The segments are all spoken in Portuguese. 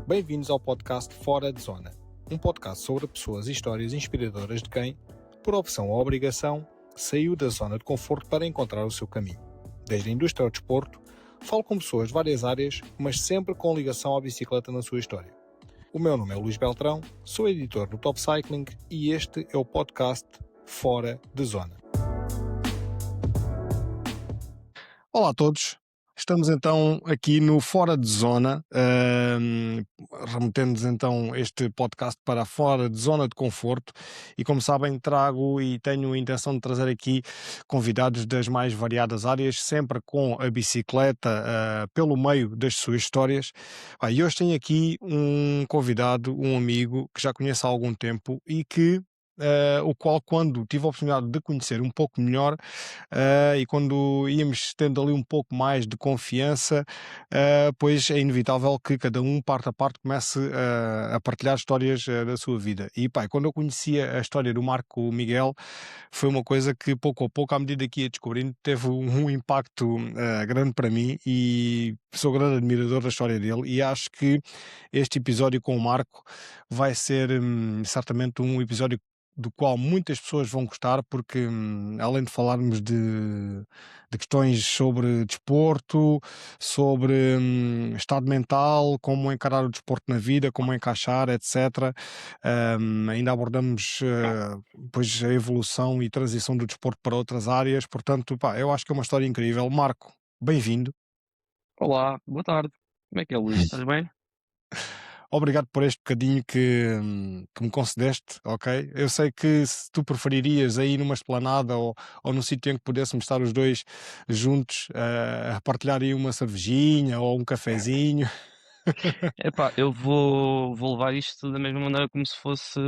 Bem-vindos ao podcast Fora de Zona, um podcast sobre pessoas e histórias inspiradoras de quem, por opção ou obrigação, saiu da zona de conforto para encontrar o seu caminho. Desde a indústria ao desporto, falo com pessoas de várias áreas, mas sempre com ligação à bicicleta na sua história. O meu nome é Luís Beltrão, sou editor do Top Cycling e este é o podcast Fora de Zona. Olá a todos, estamos então aqui no Fora de Zona, remetendo-nos então este podcast para fora de zona de conforto e, como sabem, trago e tenho a intenção de trazer aqui convidados das mais variadas áreas, sempre com a bicicleta pelo meio das suas histórias. E hoje tenho aqui um convidado, um amigo que já conheço há algum tempo e que o qual, quando tive a oportunidade de conhecer um pouco melhor e quando íamos tendo ali um pouco mais de confiança, pois é inevitável que cada um, parte a parte, comece a partilhar histórias da sua vida. E pá, quando eu conhecia a história do Marco Miguel, foi uma coisa que pouco a pouco, à medida que ia descobrindo, teve um impacto grande para mim e sou grande admirador da história dele e acho que este episódio com o Marco vai ser certamente um episódio do qual muitas pessoas vão gostar, porque além de falarmos de questões sobre desporto, sobre estado mental, como encarar o desporto na vida, como encaixar, etc., ainda abordamos pois a evolução e transição do desporto para outras áreas, portanto, pá, eu acho que é uma história incrível. Marco, bem-vindo. Olá, boa tarde. Como é que é, Luís? Estás bem? Obrigado por este bocadinho que me concedeste, ok? Eu sei que se tu preferirias aí numa esplanada ou num sítio em que pudéssemos estar os dois juntos a partilhar aí uma cervejinha ou um cafezinho. Epá, eu vou levar isto da mesma maneira como se fosse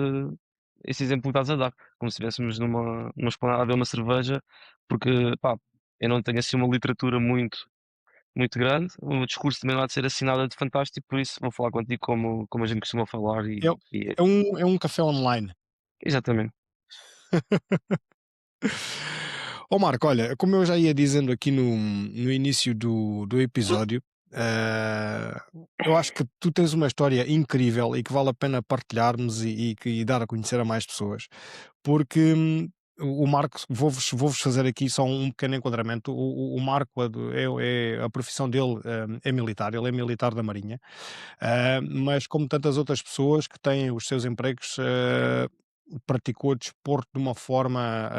esse exemplo que estás a dar, como se estivéssemos numa esplanada a beber uma cerveja, porque, pá, eu não tenho assim uma literatura muito grande, o meu discurso também não há de ser assim nada de fantástico, por isso vou falar contigo como a gente costuma falar É, e é um café online. exatamente. Ó Marco, olha, como eu já ia dizendo aqui no início do episódio, eh, eu acho que tu tens uma história incrível e que vale a pena partilharmos e dar a conhecer a mais pessoas, porque o Marco, vou-vos fazer aqui só um pequeno enquadramento. O Marco, a profissão dele é militar, ele é militar da Marinha, mas como tantas outras pessoas que têm os seus empregos, praticou desporto de uma forma.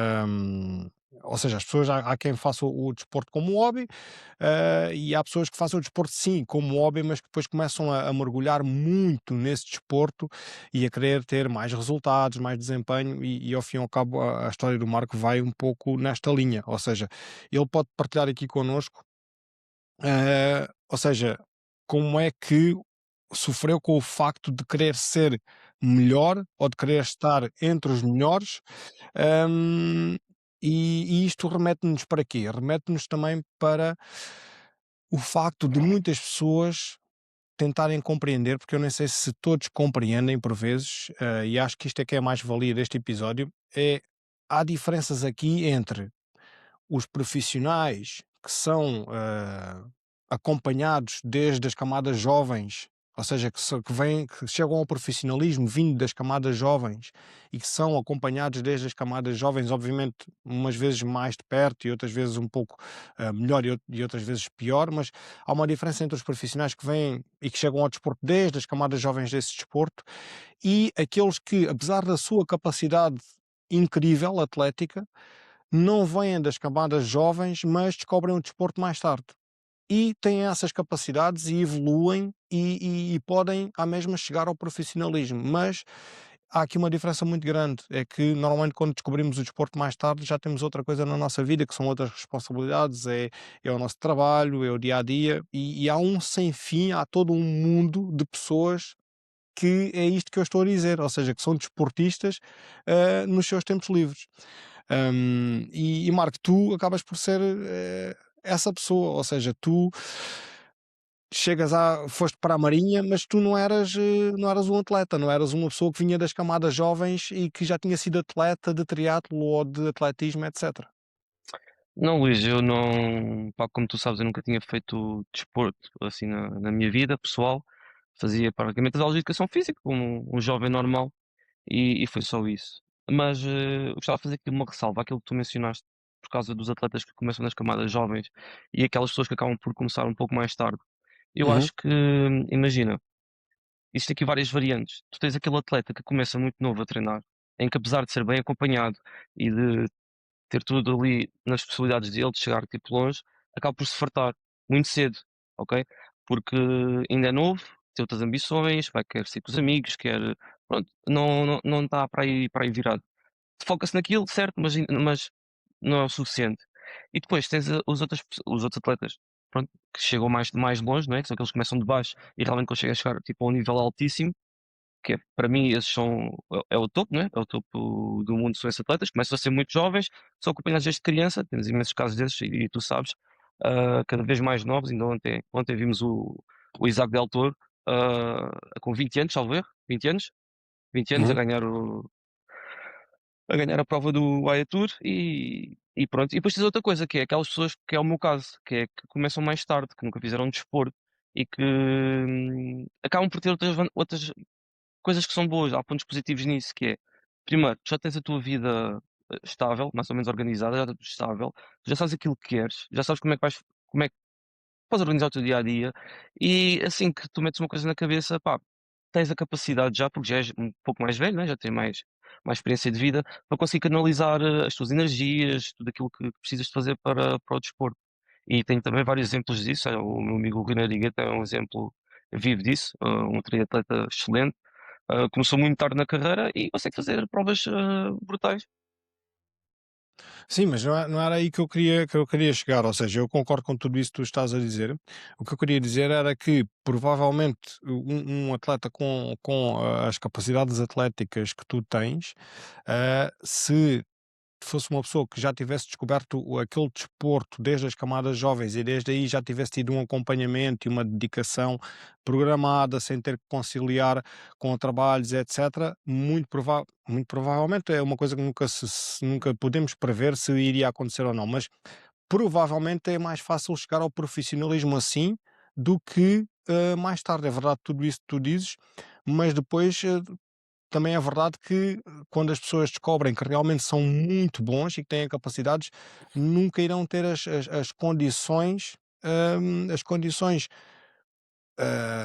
Ou seja, as pessoas há quem faça o desporto como hobby, e há pessoas que fazem o desporto sim como hobby, mas que depois começam a mergulhar muito nesse desporto e a querer ter mais resultados, mais desempenho, e ao fim e ao cabo a história do Marco vai um pouco nesta linha. Ou seja, ele pode partilhar aqui connosco, ou seja, como é que sofreu com o facto de querer ser melhor ou de querer estar entre os melhores. Hum, e isto remete-nos para quê? Remete-nos também para o facto de muitas pessoas tentarem compreender, porque eu nem sei se todos compreendem por vezes, e acho que isto é que é a mais-valia deste episódio, há diferenças aqui entre os profissionais que são acompanhados desde as camadas jovens, ou seja, que chegam ao profissionalismo vindo das camadas jovens e que são acompanhados desde as camadas jovens, obviamente, umas vezes mais de perto e outras vezes um pouco melhor e outras vezes pior, mas há uma diferença entre os profissionais que vêm e que chegam ao desporto desde as camadas jovens desse desporto e aqueles que, apesar da sua capacidade incrível atlética, não vêm das camadas jovens, mas descobrem o desporto mais tarde. E têm essas capacidades e evoluem e podem à mesma chegar ao profissionalismo. Mas há aqui uma diferença muito grande. É que normalmente quando descobrimos o desporto mais tarde já temos outra coisa na nossa vida, que são outras responsabilidades, é o nosso trabalho, é o dia a dia, e há um sem fim, há todo um mundo de pessoas que é isto que eu estou a dizer, ou seja, que são desportistas nos seus tempos livres. E Marco, tu acabas por ser essa pessoa, ou seja, tu foste para a Marinha, mas tu não eras um atleta, não eras uma pessoa que vinha das camadas jovens e que já tinha sido atleta de triatlo ou de atletismo, etc. Não, Luís, eu não, pá, como tu sabes, eu nunca tinha feito desporto assim na minha vida pessoal. fazia praticamente as aulas de educação física como um jovem normal e foi só isso. Mas, eu gostava de fazer aqui uma ressalva àquilo que tu mencionaste, por causa dos atletas que começam nas camadas jovens e aquelas pessoas que acabam por começar um pouco mais tarde. Eu Uhum, acho que, imagina, existem aqui várias variantes. Tu tens aquele atleta que começa muito novo a treinar, em que apesar de ser bem acompanhado e de ter tudo ali nas possibilidades dele de chegar tipo longe, acaba por se fartar muito cedo, ok? Porque ainda é novo, tem outras ambições, vai querer sair com os amigos, quer, pronto, não está para aí virado. Foca-se naquilo, certo, mas não é o suficiente. E depois tens os outros atletas, pronto, que chegam mais longe, não é? Que são aqueles que começam de baixo e realmente conseguem chegar tipo, a um nível altíssimo, que é, para mim esses são é o topo, né, é o topo do mundo, são esses atletas, começam a ser muito jovens, são acompanhados desde criança, temos imensos casos desses e tu sabes, cada vez mais novos, ainda ontem vimos o Isaac Del Toro, com 20 anos, salvo erro, 20 anos, 20 anos uhum. a ganhar a prova do Aya Tour e pronto. E depois tens outra coisa, que é aquelas pessoas que é o meu caso, que é que começam mais tarde, que nunca fizeram desporto e que, acabam por ter outras coisas que são boas, há pontos positivos nisso, que é, primeiro, já tens a tua vida, estável, mais ou menos organizada, já estás estável, já sabes aquilo que queres, já sabes como é que podes organizar o teu dia a dia e assim que tu metes uma coisa na cabeça, pá, tens a capacidade já, porque já és um pouco mais velho, né? Já tens mais experiência de vida, para conseguir canalizar as tuas energias, tudo aquilo que precisas de fazer para o desporto. E tenho também vários exemplos disso. O meu amigo Rui Narigueta é um exemplo vivo disso, um triatleta excelente. Começou muito tarde na carreira e consegue fazer provas brutais. Sim, mas não era aí que eu queria chegar, ou seja, eu concordo com tudo isso que tu estás a dizer. O que eu queria dizer era que provavelmente um atleta com as capacidades atléticas que tu tens, se fosse uma pessoa que já tivesse descoberto aquele desporto desde as camadas jovens e desde aí já tivesse tido um acompanhamento e uma dedicação programada, sem ter que conciliar com trabalhos, etc., muito provavelmente é uma coisa que nunca podemos prever se iria acontecer ou não, mas provavelmente é mais fácil chegar ao profissionalismo assim do que mais tarde. É verdade tudo isso que tu dizes, mas depois também é verdade que quando as pessoas descobrem que realmente são muito bons e que têm capacidades, nunca irão ter as condições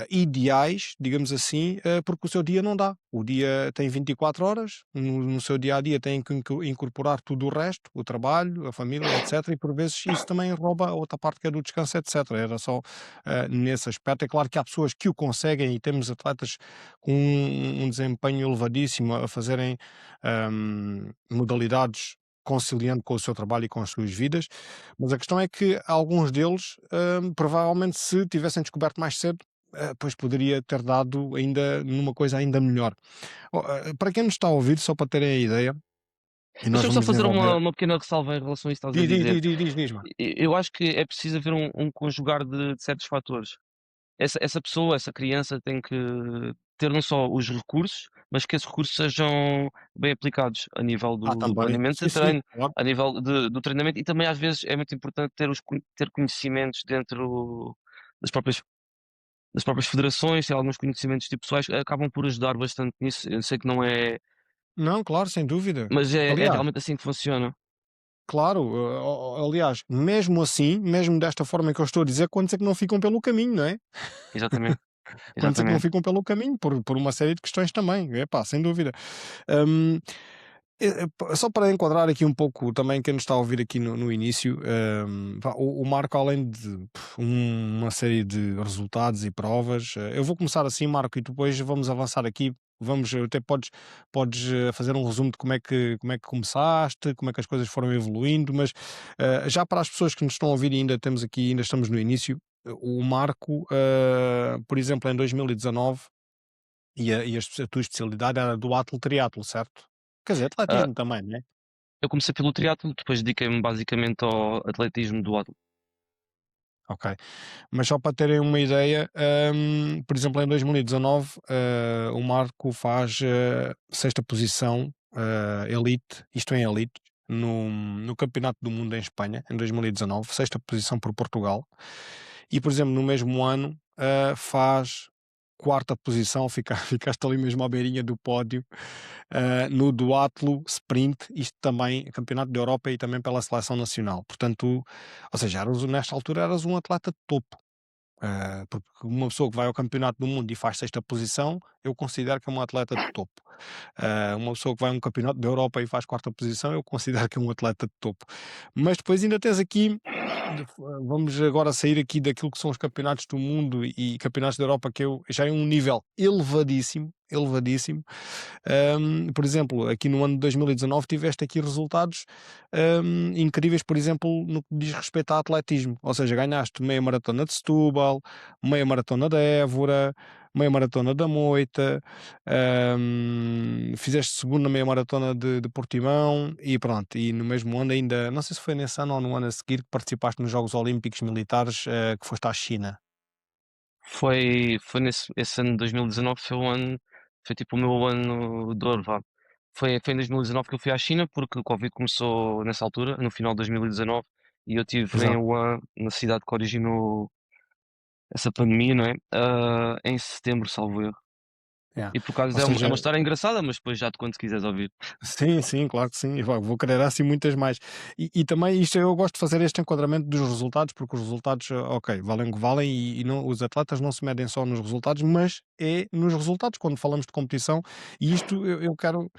ideais, digamos assim, porque o seu dia não dá. O dia tem 24 horas, no seu dia a dia tem que incorporar tudo o resto, o trabalho, a família, etc. E por vezes isso também rouba a outra parte que é do descanso, etc. Era só nesse aspecto. É claro que há pessoas que o conseguem e temos atletas com um desempenho elevadíssimo a fazerem modalidades conciliando com o seu trabalho e com as suas vidas, mas a questão é que alguns deles, provavelmente se tivessem descoberto mais cedo, pois poderia ter dado ainda numa coisa ainda melhor. Para quem nos está a ouvir, só para terem a ideia, e nós Deixa-me só vamos fazer desenvolver. uma pequena ressalva em relação a isso que estás a Diz, diz, dizer. diz, diz, diz, diz, mano. Eu acho que é preciso haver um conjugar de certos fatores. Essa pessoa, essa criança tem que ter não só os recursos, mas que esses recursos sejam bem aplicados a nível do Também. planeamento Sim, de sim, treino, claro. a nível do treinamento e também às vezes é muito importante ter conhecimentos dentro das próprias, das próprias federações, ter alguns conhecimentos tipo pessoais, acabam por ajudar bastante nisso. Eu sei que não é, Não, claro, sem dúvida. mas é Aliás, realmente assim que funciona. claro, aliás, mesmo assim, mesmo desta forma que eu estou a dizer, quantos é que não ficam pelo caminho, não é? Exatamente, Quantos é que não exatamente. ficam pelo caminho por uma série de questões também, epá, sem dúvida. Hum, só para enquadrar aqui um pouco também quem nos está a ouvir aqui no início, o Marco, além de uma série de resultados e provas, eu vou começar assim, Marco, e depois vamos avançar aqui. Vamos, até podes fazer um resumo de como é que começaste, como é que as coisas foram evoluindo, mas já para as pessoas que nos estão a ouvir, e ainda estamos no início. O Marco, por exemplo, em 2019, e a tua especialidade era do triatlo, certo? Quer dizer, Ah, atletismo também, né? eu comecei pelo triatlo, depois dediquei-me basicamente ao atletismo do lado. Ok. Mas só para terem uma ideia, por exemplo, em 2019, o Marco faz sexta posição, elite, isto em elite, no Campeonato do Mundo em Espanha, em 2019, sexta posição por Portugal. E, por exemplo, no mesmo ano, faz 4ª posição, ficaste ali mesmo à beirinha do pódio, no duatlo sprint, isto também campeonato da Europa e também pela seleção nacional. Portanto, ou seja, nesta altura eras um atleta de topo. Porque uma pessoa que vai ao campeonato do mundo e faz 6ª posição, eu considero que é um atleta de topo. Uma pessoa que vai a um campeonato da Europa e faz 4ª posição, eu considero que é um atleta de topo. Mas depois ainda tens aqui, vamos agora sair aqui daquilo que são os campeonatos do mundo e campeonatos da Europa, que já é um nível elevadíssimo, elevadíssimo. Por exemplo, aqui no ano de 2019 tiveste aqui resultados incríveis, por exemplo, no que diz respeito a atletismo, ou seja, ganhaste meia maratona de Setúbal, meia maratona de Évora, meia maratona da Moita, fizeste segunda meia maratona de Portimão e pronto, e no mesmo ano ainda, não sei se foi nesse ano ou no ano a seguir, que participaste nos Jogos Olímpicos Militares, que foste à China. Foi esse ano de 2019 foi o ano, foi tipo o meu ano de ouro, vá. Foi em 2019 que eu fui à China, porque o Covid começou nessa altura, no final de 2019, e eu estive em Exato. Wuhan, na cidade que originou essa pandemia, não é? Em setembro, salvo erro. Yeah. E por acaso Ou é uma seja, história engraçada, mas depois já te conto se quiseres ouvir. sim, sim, claro que sim. E vou querer assim muitas mais. E também isto eu gosto de fazer este enquadramento dos resultados, porque os resultados, ok, valem o que valem e não, os atletas não se medem só nos resultados, mas é nos resultados quando falamos de competição. E isto eu quero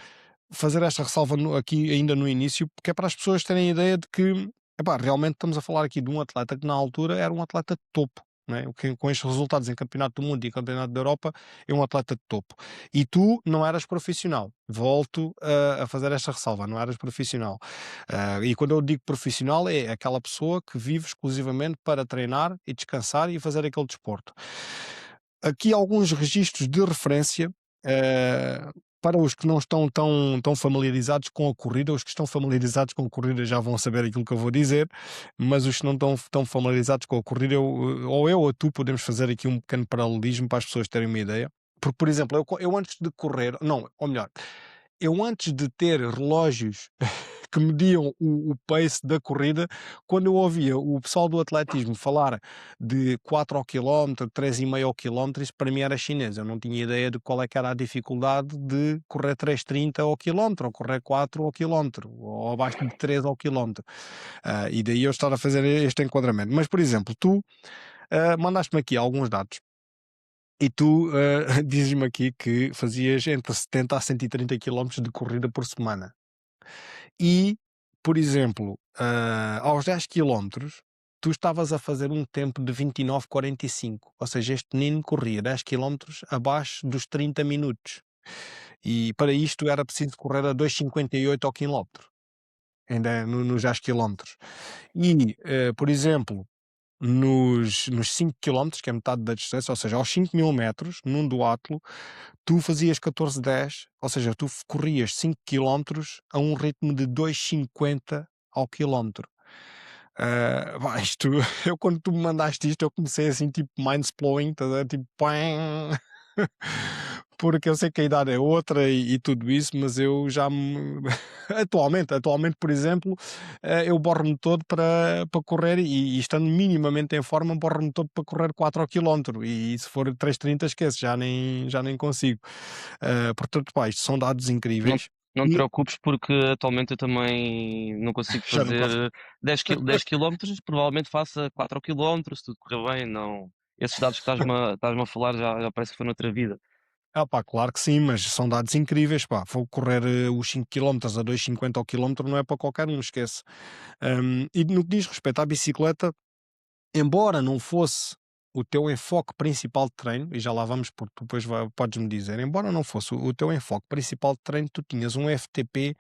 fazer esta ressalva aqui ainda no início, porque é para as pessoas terem a ideia de que epá, realmente estamos a falar aqui de um atleta que na altura era um atleta de topo. Não é? Com estes resultados em Campeonato do Mundo e Campeonato da Europa, é um atleta de topo. E tu não eras profissional. Volto a fazer esta ressalva, não eras profissional. E quando eu digo profissional, é aquela pessoa que vive exclusivamente para treinar e descansar e fazer aquele desporto. Aqui alguns registros de referência. eh, para os que não estão tão familiarizados com a corrida, os que estão familiarizados com a corrida já vão saber aquilo que eu vou dizer, mas os que não estão tão familiarizados com a corrida, ou eu ou tu podemos fazer aqui um pequeno paralelismo para as pessoas terem uma ideia. Porque, por exemplo, eu antes de correr, não, ou melhor, eu antes de ter relógios que mediam o pace da corrida, quando eu ouvia o pessoal do atletismo falar de 4 ao quilómetro, 3,5 ao quilómetro, isso para mim era chinês. Eu não tinha ideia de qual é que era a dificuldade de correr 3,30 ao quilómetro, ou correr 4 ao quilómetro, ou abaixo de 3 ao quilómetro. E daí eu estar a fazer este enquadramento. Mas, por exemplo, tu mandaste-me aqui alguns dados. E tu dizes-me aqui que fazias entre 70 a 130 quilómetros de corrida por semana. E, por exemplo, aos 10 quilómetros, tu estavas a fazer um tempo de 29,45. Ou seja, este menino corria 10 quilómetros abaixo dos 30 minutos. E para isto era preciso correr a 2,58 ao quilómetro, ainda nos 10 quilómetros. E, por exemplo, nos 5 quilómetros, que é metade da distância, ou seja, aos 5.000 metros, num duatlo, tu fazias 14,10, ou seja, tu corrias 5 quilómetros a um ritmo de 2,50 ao quilómetro. Isto, eu quando tu me mandaste isto, eu comecei assim, tipo, mind-blowing, tá a ver? Tipo, pam! Porque eu sei que a idade é outra e tudo isso, mas eu já me. Atualmente, por exemplo, eu borro-me todo para correr e estando minimamente em forma, borro-me todo para correr 4 ao quilómetro. E se for 3,30, esquece, já nem consigo. Portanto, pá, isto são dados Não, incríveis. não te E preocupes porque atualmente eu também não consigo já não consegue. fazer 10 quilómetros, provavelmente faça 4 quilómetros, se tudo correr bem, não. Esses dados que estás-me a falar já parece que foi noutra vida. Ah pá, claro que sim, mas são dados incríveis, pá. Vou correr os 5 quilómetros a 2,50 ao quilómetro não é para qualquer um, esquece. E no que diz respeito à bicicleta, embora não fosse o teu enfoque principal de treino, e já lá vamos porque tu depois podes-me dizer, embora não fosse o teu enfoque principal de treino, tu tinhas um FTP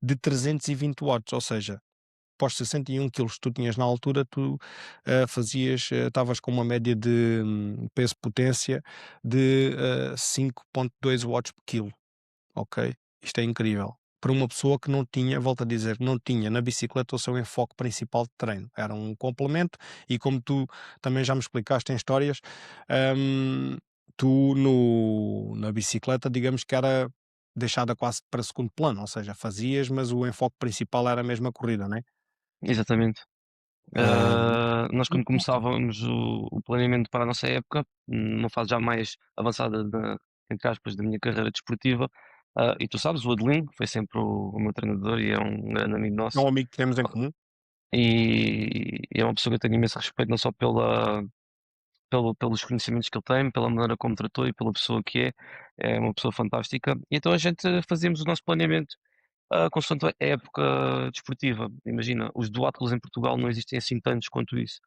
de 320 watts, ou seja, pós 61 quilos que tu tinhas na altura, tu estavas com uma média de peso-potência de 5,2 watts por quilo, ok? Isto é incrível. Para uma pessoa que não tinha, volto a dizer, não tinha na bicicleta o seu enfoque principal de treino. Era um complemento e como tu também já me explicaste em histórias, hum, tu na bicicleta, digamos que era deixada quase para segundo plano, ou seja, fazias, mas o enfoque principal era a mesma corrida, não é? Exatamente. Hum, Nós e quando começávamos o planeamento para a nossa época, numa fase já mais avançada da entre aspas, da minha carreira desportiva. E tu sabes, o Adelino foi sempre o meu treinador e é um grande amigo É nosso. um amigo que temos em comum. E é uma pessoa que eu tenho imenso respeito, não só pelos conhecimentos que ele tem, pela maneira como tratou e pela pessoa que é. É uma pessoa fantástica. E então a gente fazíamos o nosse planeamento consoante a época desportiva. Imagina, os duátleos em Portugal não existem assim tantos quanto isso.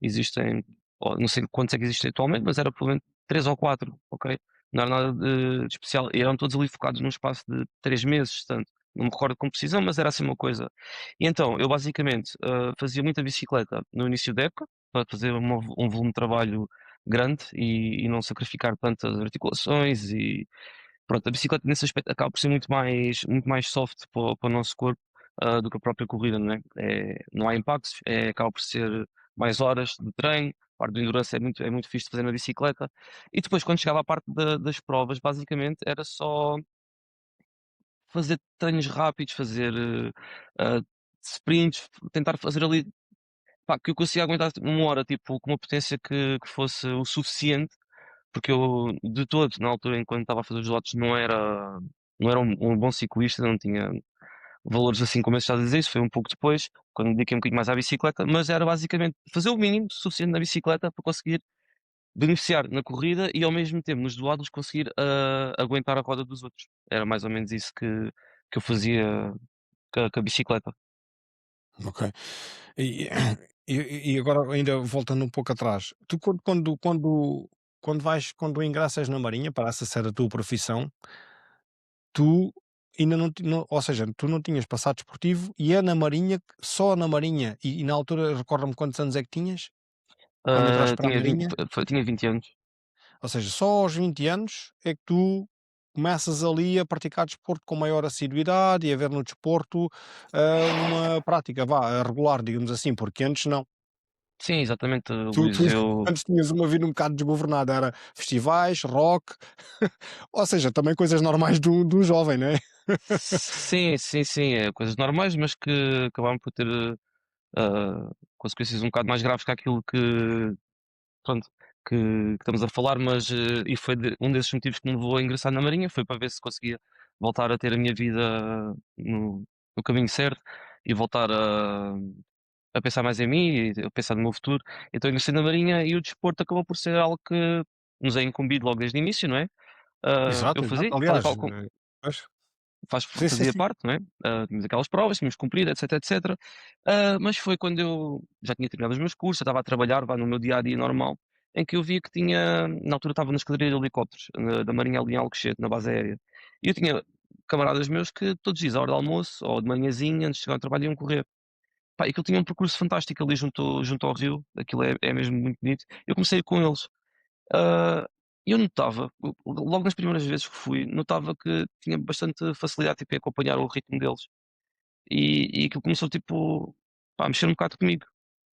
Existem, não sei quantos é que existem atualmente, mas era pelo menos 3 ou 4, ok? Não era nada de especial. E eram todos ali focados num espaço de 3 meses, tanto. Não me recordo com precisão, mas era assim uma coisa. E então, eu basicamente fazia muita bicicleta no início da época, para fazer um volume de trabalho grande e não sacrificar tantas articulações e pronto, a bicicleta nesse aspecto acaba por ser muito mais soft para o nosso corpo, do que a própria corrida, não é? Não há impactos, acaba por ser mais horas de treino, a parte do endurance é muito fixe de fazer na bicicleta. E depois, quando chegava à parte das provas, basicamente era só fazer treinos rápidos, fazer sprints, tentar fazer ali, pá, que eu consiga aguentar tipo, 1 hora, tipo, com uma potência que fosse o suficiente, porque eu, de todo, na altura, enquanto estava a fazer os lotes, não era um bom ciclista, não tinha valores assim como esses estás a dizer, isso foi um pouco depois, quando me dediquei um bocadinho mais à bicicleta, mas era basicamente fazer o mínimo suficiente na bicicleta para conseguir beneficiar na corrida e ao mesmo tempo nos duados conseguir aguentar a roda dos outros. Era mais ou menos isso que eu fazia com a bicicleta. Ok. E, e agora, ainda voltando um pouco atrás, tu quando ingressas na Marinha, para essa ser a tua profissão, tu ainda ou seja, tu não tinhas passado desportivo e é na Marinha, só na Marinha, e na altura recorda-me quantos anos é que tinhas quando entraste para a Tinha 20, Marinha? tinha 20 anos. Ou seja, só aos 20 anos é que tu começas ali a praticar desporto com maior assiduidade e a ver no desporto, uma prática, vá, regular, digamos assim, porque antes não. Sim, exatamente, Tu Luís. Eu antes tinhas uma vida um bocado desgovernada, era festivais, rock, ou seja, também coisas normais do jovem, não é? sim, sim, sim, coisas normais, mas que acabaram por ter consequências um bocado mais graves que aquilo pronto, que estamos a falar, mas e foi um desses motivos que me levou a ingressar na Marinha, foi para ver se conseguia voltar a ter a minha vida no caminho certo e voltar a pensar mais em mim e a pensar no meu futuro. Então ingressei na Marinha e o desporto acabou por ser algo que nos é incumbido logo desde o início, não é? Eu Exato, exato. fazia, tal e Aliás, qual pois. Sim, sim, fazia sim. parte, não é? Tínhamos aquelas provas, tínhamos que cumprir, etc, etc. Mas foi quando eu já tinha terminado os meus cursos, já estava a trabalhar, vá, no meu dia a dia normal, em que eu via que tinha, na altura estava na esquadrilha de helicópteros, da Marinha ali em Alcochete, na base aérea. E eu tinha camaradas meus que todos os dias, à hora do almoço, ou de manhãzinha, antes de chegar ao trabalho, iam correr. Pá, e aquilo tinha um percurso fantástico ali junto ao rio, aquilo é mesmo muito bonito. Eu comecei a ir com eles. Ah, eu notava, logo nas primeiras vezes que fui, notava que tinha bastante facilidade, tipo, em acompanhar o ritmo deles. E aquilo começou, tipo, pá, a mexer um bocado comigo.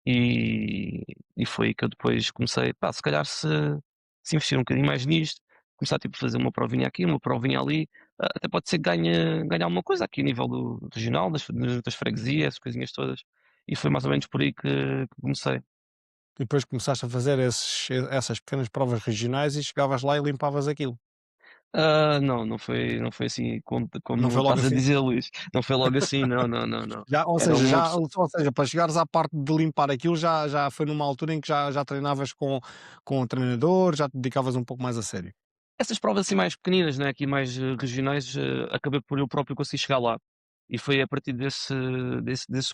E, e foi aí que eu depois comecei, pá, se calhar se investir um bocadinho mais nisto, começar, tipo, a fazer uma provinha aqui, uma provinha ali, até pode ser que ganhe alguma coisa aqui a nível do regional, das freguesias, essas coisinhas todas. E foi mais ou menos por aí que comecei. E depois começaste a fazer essas pequenas provas regionais e chegavas lá e limpavas aquilo. Não foi assim Não como foi logo estás a assim? dizer, Luís. Não foi logo assim, não, não, não, não. Já, Era uma pesso ou seja, para chegares à parte de limpar aquilo já foi numa altura em que já treinavas com o treinador, já te dedicavas um pouco mais a sério. essas provas assim mais pequeninas, né, aqui mais, regionais, acabei por eu próprio conseguir chegar lá. E foi a partir desse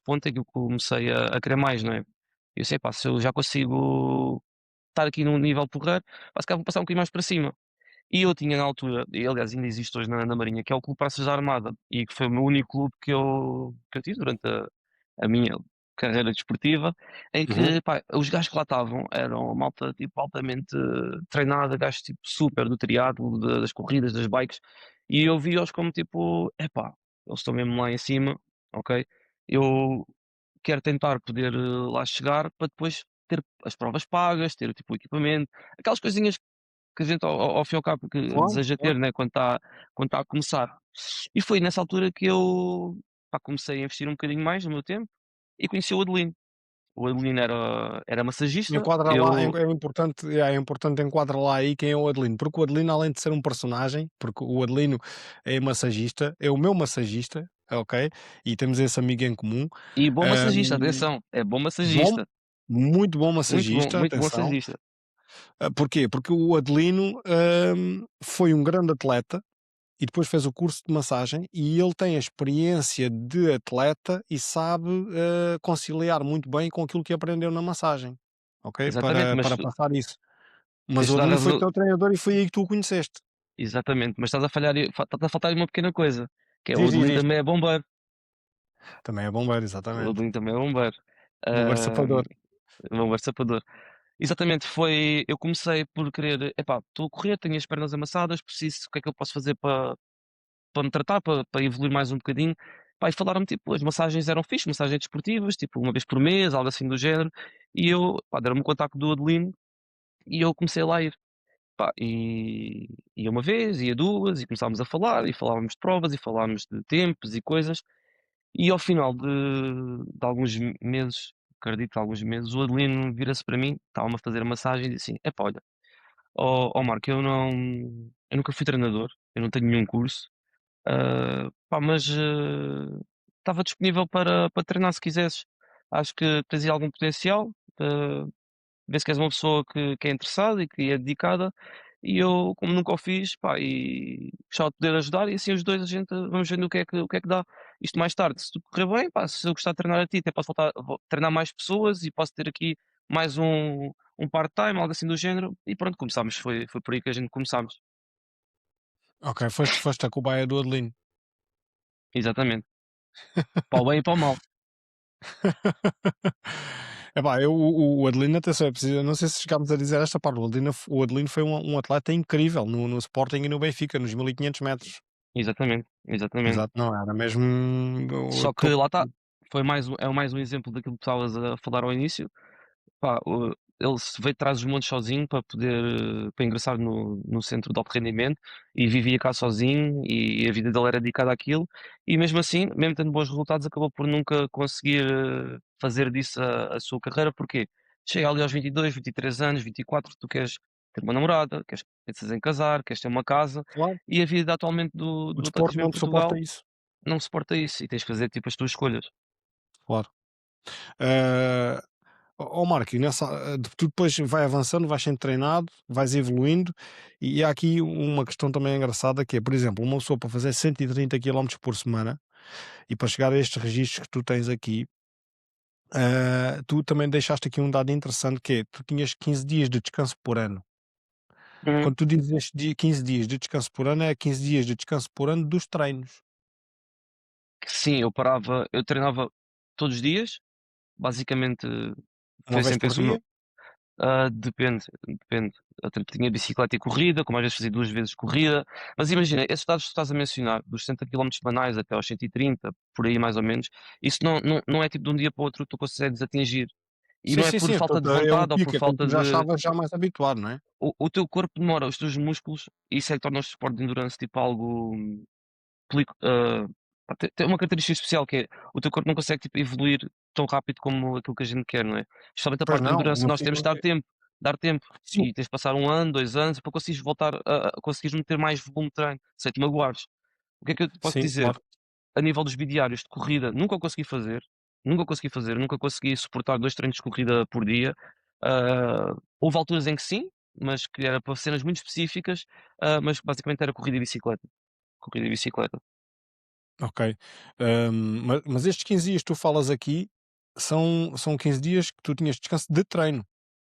ponto é que eu comecei a querer mais, não é. Eu sei, pá, se eu já consigo estar aqui num nível porreiro, pá, se calhar vou passar um bocadinho mais para cima. E eu tinha na altura, e aliás ainda existe hoje na Marinha, que é o Clube Praças da Armada, e que foi o meu único clube que eu tive durante a minha carreira desportiva, em Uhum. que, pá, os gajos que lá estavam eram malta, tipo, altamente treinada, gajos, tipo, super do triatlo, das corridas, das bikes, e eu via-os como, tipo, epá, eles estão mesmo lá em cima, ok? Eu quero tentar poder lá chegar para depois ter as provas pagas, ter, tipo, o equipamento, aquelas coisinhas que a gente ao fim e ao cabo que Claro, deseja claro. ter, né, quando está a começar. E foi nessa altura que eu, pá, comecei a investir um bocadinho mais no meu tempo e conheci o Adelino. o Adelino era massagista, Enquadra lá, eu é importante enquadra lá aí quem é o Adelino, porque o Adelino além de ser um personagem, porque o Adelino é massagista, é o meu massagista, ok, e temos esse amigo em comum, e bom massagista, hum, atenção, é bom bom, massagista, muito bom massagista, muito bom atenção. massagista. Porquê? Porque o Adelino, foi um grande atleta e depois fez o curso de massagem e ele tem a experiência de atleta e sabe, conciliar muito bem com aquilo que aprendeu na massagem, ok? Exatamente, Para passar isso. Mas tens o de dar Adelino foi razão, teu treinador e foi aí que tu o conheceste. exatamente, mas estás a falhar, está a faltar aí uma pequena coisa, que é o Diz, diz, Adelino diz. também é bombeiro, Também é bombeiro, o exatamente. Adelino também é bombeiro. Bombeiro sapador. Bombeiro sapador. Exatamente, eu comecei por querer, epá, estou a correr, tenho as pernas amassadas, preciso, o que é que eu posso fazer para me tratar, para evoluir mais um bocadinho. Pá, e falaram-me, tipo, as massagens eram fixe, massagens desportivas, tipo, uma vez por mês, algo assim do género, e eu, pá, deram-me o contacto do Adelino, e eu comecei lá a ir. Pá, e ia uma vez, ia duas, e começámos a falar, e falávamos de provas, e falávamos de tempos e coisas, e ao final de alguns meses, acredito, alguns meses, o Adelino vira-se para mim, estava-me a fazer a massagem e disse assim: epá, olha, ó Marco, eu nunca fui treinador, eu não tenho nenhum curso, pá, mas estava disponível para treinar se quisesses. Acho que tens aí algum potencial, vê-se que és uma pessoa que é interessada e que é dedicada, e eu, como nunca o fiz, pá, e gostava de poder ajudar, e assim os dois a gente vamos vendo o que é que dá. Isto mais tarde, se tudo correr bem, pá, se eu gostar de treinar a ti, até posso voltar treinar mais pessoas e posso ter aqui mais um part-time, algo assim do género, e pronto, começámos, foi por aí que a gente começámos. Ok, foste a cobaia do Adelino. Exatamente. Para o bem e para o mal. Epá, o Adelino, atenção, é preciso, não sei se chegámos a dizer esta parte, o Adelino foi um atleta incrível no Sporting e no Benfica, nos 1500 metros. Exatamente, exatamente. Exato, não, era mesmo o Só que topo. lá está, é mais um exemplo daquilo que estavas a falar ao início. Pá, ele se veio de Trás-os-Montes sozinho para ingressar no centro de alto rendimento e vivia cá sozinho e a vida dele era dedicada àquilo e mesmo assim, mesmo tendo bons resultados, acabou por nunca conseguir fazer disso a sua carreira. Porquê? Chega ali aos 22, 23 anos, 24, tu queres ter uma namorada, pensas em casar, queres ter uma casa Claro, e a vida atualmente do, o do desporto atletismo em não te suporta Portugal isso. não suporta isso e tens de fazer tipo as tuas escolhas. Claro. Eh, Ó Marco, e tu depois vai avançando, vais sendo treinado, vais evoluindo, e há aqui uma questão também engraçada que é, por exemplo, uma pessoa para fazer 130 quilómetros por semana e para chegar a estes registros que tu tens aqui, tu também deixaste aqui um dado interessante que é, tu tinhas 15 dias de descanso por ano. Hum. Quando tu dizes estes 15 dias de descanso por ano, é 15 dias de descanso por ano dos treinos. Sim, eu treinava todos os dias, basicamente Uma foi vez sempre por esse o meu. dia? Depende. Eu tinha bicicleta e corrida, como às vezes fazia 2 vezes corrida. Mas imagina, esses dados que tu estás a mencionar, dos 60 quilómetros semanais até aos 130, por aí mais ou menos, isso não é tipo de um dia para o outro que tu consegues atingir. E Sim, não é sim, por sim, falta de é um vontade ou por pico, é quando falta tu já de. estavas já mais habituado, não é? O teu corpo demora, os teus músculos, e isso é que torna o desporto de endurance tipo algo pá, tem uma característica especial que é o teu corpo não consegue tipo, evoluir tão rápido como aquilo que a gente quer, não é? Especialmente a Pois parte da não, endurance, não nós temos fica de dar tempo, sim, e tens de passar 1 ano, 2 anos para conseguires voltar a conseguires meter mais volume de treino, sem te magoares. O que é que eu te posso sim, dizer? claro. A nível dos bidiários de corrida, nunca consegui suportar 2 treinos de corrida por dia. Houve alturas em que sim, mas que era para cenas muito específicas, mas basicamente era corrida e bicicleta. Corrida e bicicleta. Ok. Mas estes 15 dias que tu falas aqui são 15 dias que tu tinhas descanso de treino.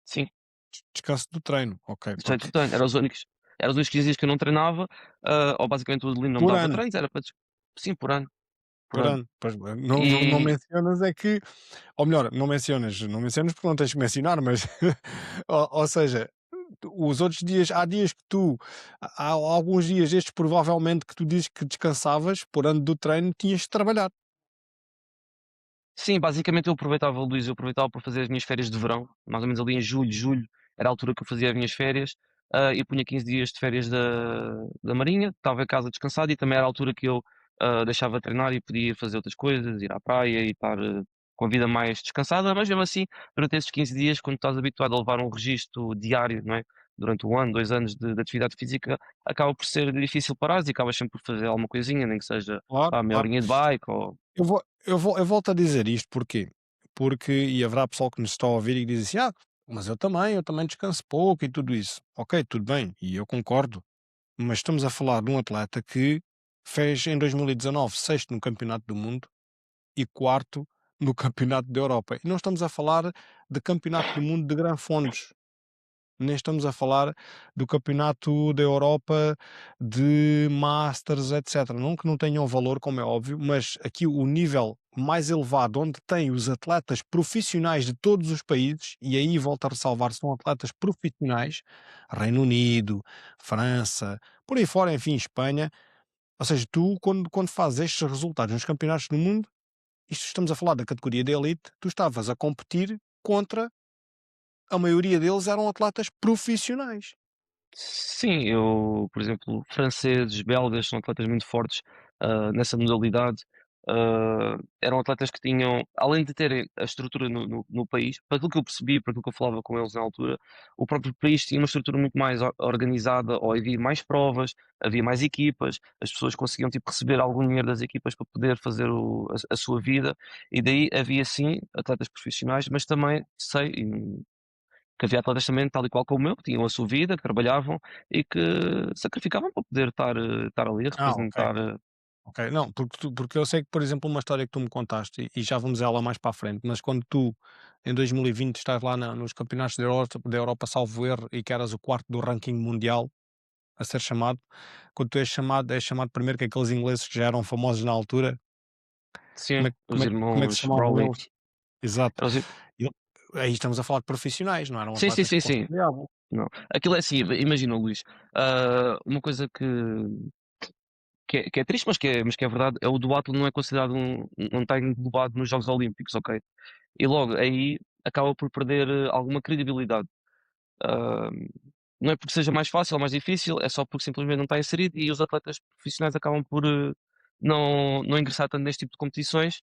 Sim. Descanso do treino. Ok, Sei pronto. de treino, eram os únicos 15 dias que eu não treinava, ou basicamente o Adelino não me Por dava ano, treinos, era para sim, por por ano. ano. Pois, não E mencionas é que, ou melhor, não mencionas porque não tens que mencionar, mas, ou seja, os outros dias, há dias que há alguns dias estes provavelmente que tu dizes que descansavas por ano do treino, tinhas de trabalhar. sim, basicamente eu aproveitava para fazer as minhas férias de verão, mais ou menos ali em julho, era a altura que eu fazia as minhas férias, e punha 15 dias de férias da Marinha, estava em casa descansado e também era a altura que eu deixava de treinar e podia fazer outras coisas, ir à praia e estar. com a vida mais descansada, mas mesmo assim, durante esses 15 dias, quando estás habituado a levar um registro diário, não é? Durante 1 ano, 2 anos de atividade física, acaba por ser difícil parares e acabas sempre por fazer alguma coisinha, nem que seja, Claro, pá, meia claro. horinha de bike ou Eu volto a dizer isto porquê? Porque e haverá pessoal que nos está a ouvir e diz assim: "Ah, mas eu também descanso pouco e tudo isso". Ok, tudo bem, e eu concordo, mas estamos a falar de um atleta que fez em 2019 sexto no campeonato do mundo e quarto no campeonato da Europa. E não estamos a falar de campeonato do mundo de granfones. Nem estamos a falar do campeonato da Europa de Masters, etc. Não que não tenham valor, como é óbvio, mas aqui o nível mais elevado, onde tem os atletas profissionais de todos os países, e aí volto a ressalvar, são atletas profissionais, Reino Unido, França, por aí fora, enfim, Espanha. Ou seja, tu, quando fazes estes resultados nos campeonatos do mundo, isto estamos a falar da categoria de elite, tu estavas a competir contra a maioria deles eram atletas profissionais. sim, eu, por exemplo, franceses, belgas, são atletas muito fortes, nessa modalidade. Eram atletas que tinham, além de terem a estrutura no país, para aquilo que eu percebi, para aquilo que eu falava com eles na altura, o próprio país tinha uma estrutura muito mais organizada, ou havia mais provas, havia mais equipas, as pessoas conseguiam tipo, receber algum dinheiro das equipas para poder fazer a sua vida, e daí havia sim atletas profissionais, mas também sei, que havia atletas também, tal e qual como eu, que tinham a sua vida, que trabalhavam e que sacrificavam para poder estar ali a Ok, representar. ok. Não, porque eu sei que, por exemplo, uma história que tu me contaste, e já vamos a ela mais para a frente, mas quando tu, em 2020, estás lá nos campeonatos da Europa, salvo erro, e que eras o quarto do ranking mundial a ser chamado, quando tu és chamado primeiro que aqueles ingleses que já eram famosos na altura, Sim, como é, que- como os é, que- como é que se irmãos chamavam Brawley. eles? Exato. Eram os E aí estamos a falar de profissionais, não eram sim, sim, atletas que sim, sim. conciliavam. Não. Aquilo é assim, imagina, Luís, uma coisa que é triste, mas que é verdade, é o duatlo não é considerado não está englobado nos Jogos Olímpicos, ok? E logo aí acaba por perder alguma credibilidade. Ah, não é porque seja mais fácil ou mais difícil, é só porque simplesmente não está inserido e os atletas profissionais acabam por não ingressar tanto neste tipo de competições,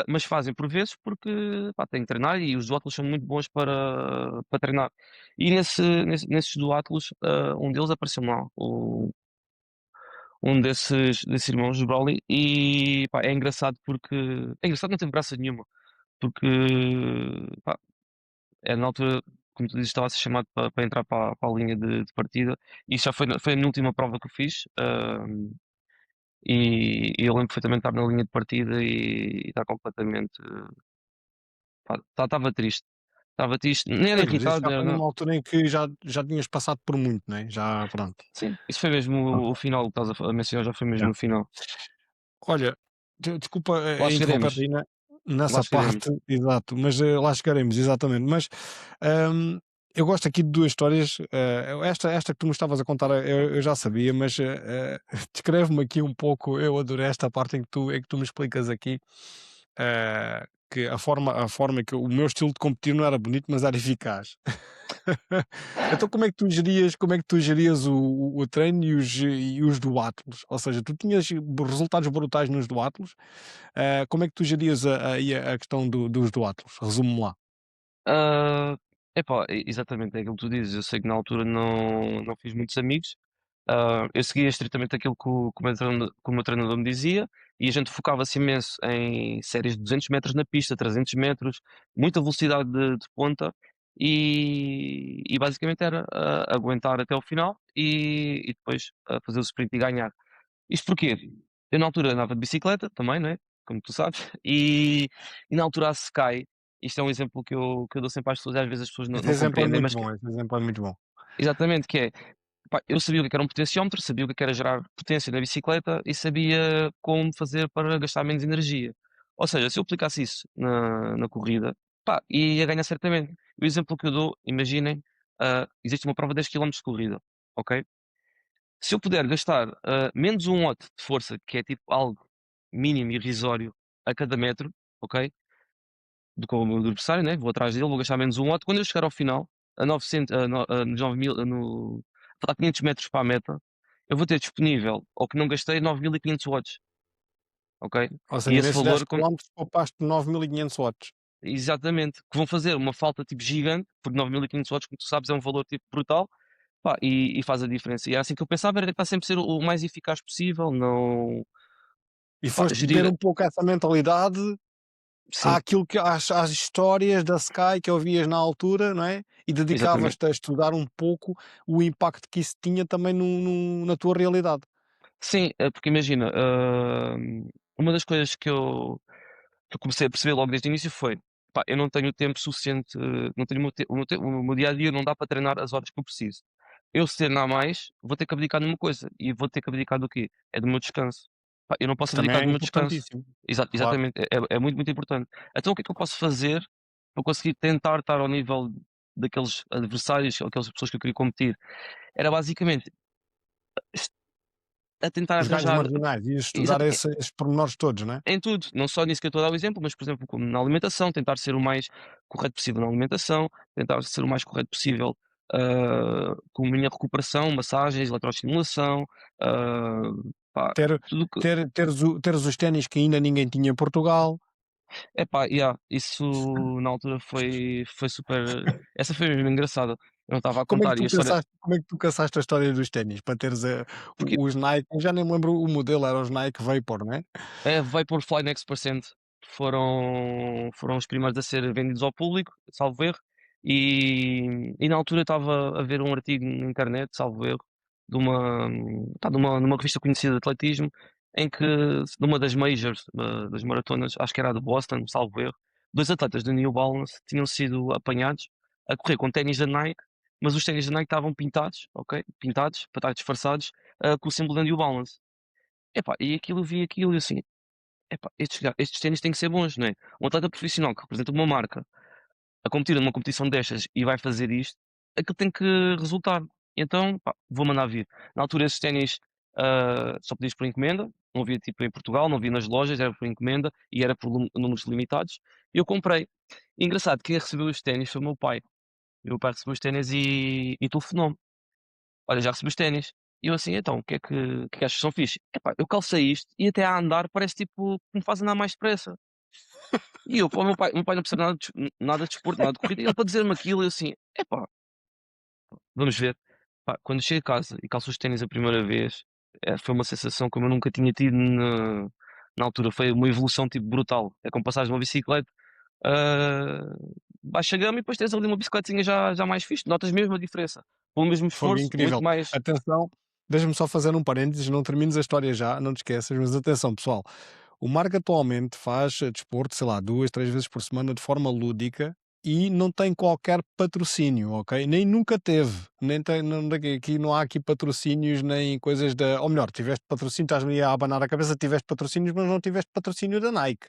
mas fazem por vezes porque pá, têm que treinar e os duatlos são muito bons para treinar. E nesses duatlos, um deles apareceu lá, um desses irmãos de Broly, e pá, é engraçado porque. É engraçado, não teve graça nenhuma, porque pá, na altura, como tu dizes, estava a ser chamado para entrar para a linha de partida. E isso já foi a minha última prova que eu fiz. E eu lembro perfeitamente de estar na linha de partida e estar completamente. Pá, estava triste. Estava triste, nem era Pois, mas isso irritado, já foi numa altura em que já tinhas passado por muito, né? Já, pronto. sim, isso foi mesmo o final, que estás a mencionar, já foi mesmo Já. no final. Olha, desculpa Lá interromper-te chegaremos, aí lá nessa chegaremos. parte, exato, mas lá chegaremos, exatamente. Mas hum, eu gosto aqui de duas histórias. Esta que tu me estavas a contar, eu já sabia, mas descreve-me aqui um pouco. Eu adorei esta parte em que tu me explicas aqui que a forma que o meu estilo de competir não era bonito, mas era eficaz. Então como é que tu gerias o treino e os duátlos? Ou seja, tu tinhas resultados brutais nos duátlos, como é que tu gerias aí a questão dos duátlos? Resume-me lá. Ah, epá, exatamente, é aquilo que tu dizes. Eu sei que na altura não fiz muitos amigos. Eu seguia estritamente aquilo que o meu treinador me dizia e a gente focava-se imenso em séries de 200 metros na pista, 300 metros, muita velocidade de ponta e basicamente era aguentar até ao final e depois fazer o sprint e ganhar. Isto porquê? Eu na altura andava de bicicleta também, não é? Como tu sabes, e na altura a Sky, isto é um exemplo que eu dou sempre às pessoas, e às vezes as pessoas não, Esse não exemplo é compreendem, muito mas bom, esse exemplo é muito bom. exatamente, que é, pá, eu sabia o que era um potenciómetro, sabia o que era gerar potência na bicicleta e sabia como fazer para gastar menos energia. Ou seja, se eu aplicasse isso na corrida, pá, ia ganhar certamente. O exemplo que eu dou, imaginem, existe uma prova de 10 km de corrida, ok? Se eu puder gastar menos 1 watt de força, que é tipo algo mínimo e irrisório a cada metro, ok? Do que o meu adversário, né? Vou atrás dele, vou gastar menos 1 watt. Quando eu chegar ao final, a 900, nos 9000, faltar 500 metros para a meta, eu vou ter disponível, ou que não gastei, 9500 watts. ok? Ou E seja, esse nesses 10 valor, quilómetros poupaste 9.500 watts. exatamente, que vão fazer uma falta tipo gigante, porque 9.500 watts, como tu sabes, é um valor tipo brutal, pá, e faz a diferença. E era assim que eu pensava, era tentar sempre ser o mais eficaz possível, não, E pá, foste ter gerir, um pouco essa mentalidade sim, àquilo que às histórias da Sky que ouvias na altura, não é? E exatamente. dedicavas-te a estudar um pouco o impacto que isso tinha também na tua realidade. Sim, porque imagina, uma das coisas que eu comecei a perceber logo desde o início foi, pá, eu não tenho tempo suficiente, não tenho o meu dia a dia não dá para treinar as horas que eu preciso. Eu, se treinar mais, vou ter que abdicar numa coisa, e vou ter que abdicar do quê? É do meu descanso. Pá, eu não Que posso também abdicar é do meu descanso. importantíssimo. Claro. Exatamente, é muito, muito importante. Então o que é que eu posso fazer para conseguir tentar estar ao nível daqueles adversários, ou aquelas pessoas que eu queria competir? Era basicamente est a tentar Os ganhos arranjar, marginais e estudar exata esses pormenores todos, não é? em tudo, não só nisso que eu estou a dar o exemplo, mas, por exemplo, como na alimentação, tentar ser o mais correto possível na alimentação, tentar ser o mais correto possível, com a minha recuperação, massagens, eletroestimulação, ah, pá, Ter, tudo que, teres os ténis que ainda ninguém tinha em Portugal. epá, yeah, isso na altura foi super, essa foi mesmo engraçada. Eu não estava a contar e a história, Como é que tu caçaste a história dos ténis para teres porque os Nike? Eu já nem me lembro o modelo, era os Nike Vapor, não é? é Vaporfly Next Percent foram os primeiros a ser vendidos ao público, salvo erro, e na altura estava a ver um artigo na internet, salvo erro, de uma, numa revista conhecida de atletismo, em que numa das majors, das maratonas, acho que era a de Boston, salvo erro, 2 atletas da New Balance tinham sido apanhados a correr com ténis da Nike, mas os ténis da Nike estavam pintados, ok? Pintados, para estar disfarçados, com o símbolo da New Balance. Epá, e aquilo eu vi aquilo e assim: "Epá, estes ténis têm que ser bons, não é?" Um atleta profissional que representa uma marca a competir numa competição destas e vai fazer isto, aquilo tem que resultar. Então, pá, vou mandar vir. Na altura esses ténis, só podias por encomenda, não havia tipo em Portugal, não havia nas lojas, era por encomenda e era por números limitados. E eu comprei. E engraçado, quem recebeu os ténis foi o meu pai. O meu pai recebeu os ténis e telefonou-me: "Olha, já recebi os ténis." E eu assim: "Então, o que é que achas que são fixe?" "Epá, eu calcei isto e até a andar parece tipo que me faz andar mais depressa." E eu, para o meu pai não percebe nada de desporto, nada de corrida, e ele para dizer-me aquilo, eu assim: "Epá, vamos ver." Pá, quando chego a casa e calço os ténis a primeira vez, foi uma sensação como eu nunca tinha tido na altura, foi uma evolução, tipo, brutal. É como passares de uma bicicleta, ah, baixa gama e depois tens ali uma bicicletinha já mais fixe, notas mesmo a diferença. Com o mesmo Fogo esforço, muito incrível. mais. Atenção, deixa-me só fazer um parênteses, não termines a história já, não te esqueças, mas atenção, pessoal. O Marco atualmente faz desporto, sei lá, 2, 3 vezes por semana de forma lúdica e não tem qualquer patrocínio, ok? Nem nunca teve. Nem tem, não, aqui não há aqui patrocínios nem coisas da. Ou melhor, tiveste patrocínio, estás-me a abanar a cabeça, tiveste patrocínios, mas não tiveste patrocínio da Nike.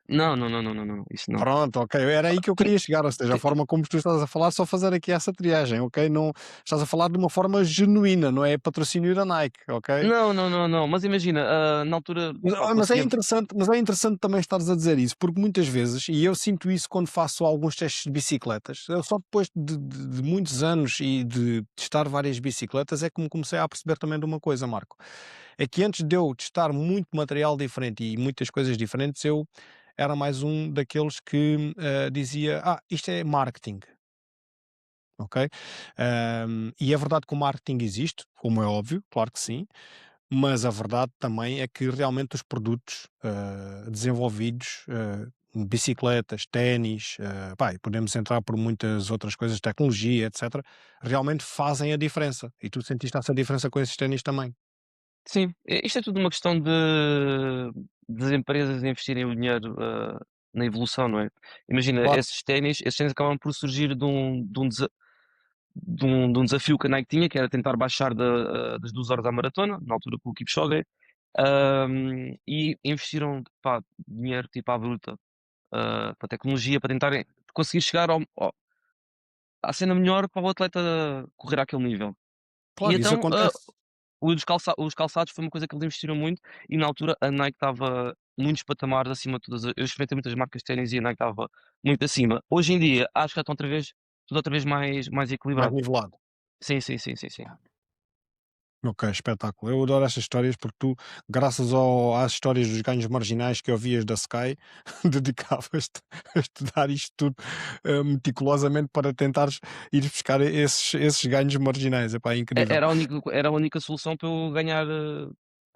Não, não, não, não, não, não, isso não. Pronto, ok, era aí que eu Tinha queria chegar, ou seja, a forma como tu estás a falar, só fazer aqui essa triagem, ok? Não, estás a falar de uma forma genuína, não é patrocínio da Nike, ok? não, não, não, não, mas imagina, na altura, Mas, pá, é conseguia. interessante, mas é interessante também estares a dizer isso, porque muitas vezes, e eu sinto isso quando faço alguns testes de bicicletas, eu só depois de muitos anos e de testar várias bicicletas é que me comecei a perceber também de uma coisa, Marco. É que antes de eu testar muito material diferente e muitas coisas diferentes, eu era mais um daqueles que dizia: isto é marketing. Ok? E é verdade que o marketing existe, como é óbvio, claro que sim, mas a verdade também é que realmente os produtos desenvolvidos, bicicletas, ténis, pá, e podemos entrar por muitas outras coisas, tecnologia, etc., realmente fazem a diferença. E tu sentiste essa diferença com esses ténis também. Sim, isto é tudo uma questão de das empresas investirem o dinheiro, na evolução, não é? Imagina, Claro, esses ténis acabam por surgir de um desafio que a Nike tinha, que era tentar baixar das 2 horas à maratona, na altura com o Kipchoge, e investiram, pá, dinheiro tipo à bruta, para tecnologia, para tentarem conseguir chegar à cena melhor para o atleta correr àquele nível. E claro, isso então, acontece. os calçados foi uma coisa que eles investiram muito e na altura a Nike estava muitos patamares acima de todas. Eu experimentei muitas marcas de ténis e a Nike estava muito acima. Hoje em dia acho que já estão outra vez, tudo outra vez mais Mais equilibrado. nivelado. Sim, sim, sim, sim, sim. Ok, espetáculo. Eu adoro estas histórias porque tu, graças às histórias dos ganhos marginais que ouvias da Sky, dedicavas-te a estudar isto tudo meticulosamente para tentares ir buscar esses ganhos marginais. Epá, é incrível. Era a única solução para eu ganhar,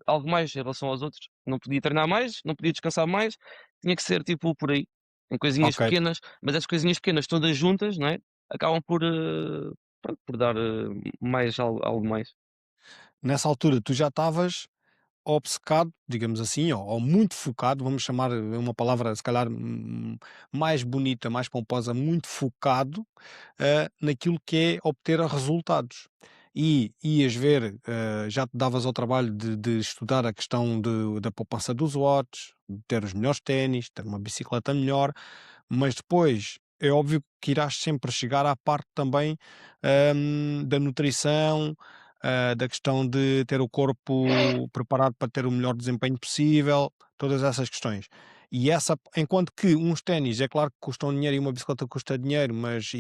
algo mais em relação aos outros. Não podia treinar mais, não podia descansar mais, tinha que ser tipo por aí, em coisinhas Ok. pequenas, mas as coisinhas pequenas todas juntas, não é, acabam por, pronto, por dar, mais algo mais. Nessa altura tu já estavas obcecado, digamos assim, ou muito focado, vamos chamar uma palavra se calhar mais bonita, mais pomposa, muito focado naquilo que é obter resultados. E ias ver, já te davas ao trabalho de estudar a questão da poupança dos watts, de ter os melhores ténis, ter uma bicicleta melhor, mas depois é óbvio que irás sempre chegar à parte também da nutrição, da questão de ter o corpo preparado para ter o melhor desempenho possível, todas essas questões. E essa, enquanto que uns ténis, é claro que custam dinheiro e uma bicicleta custa dinheiro, mas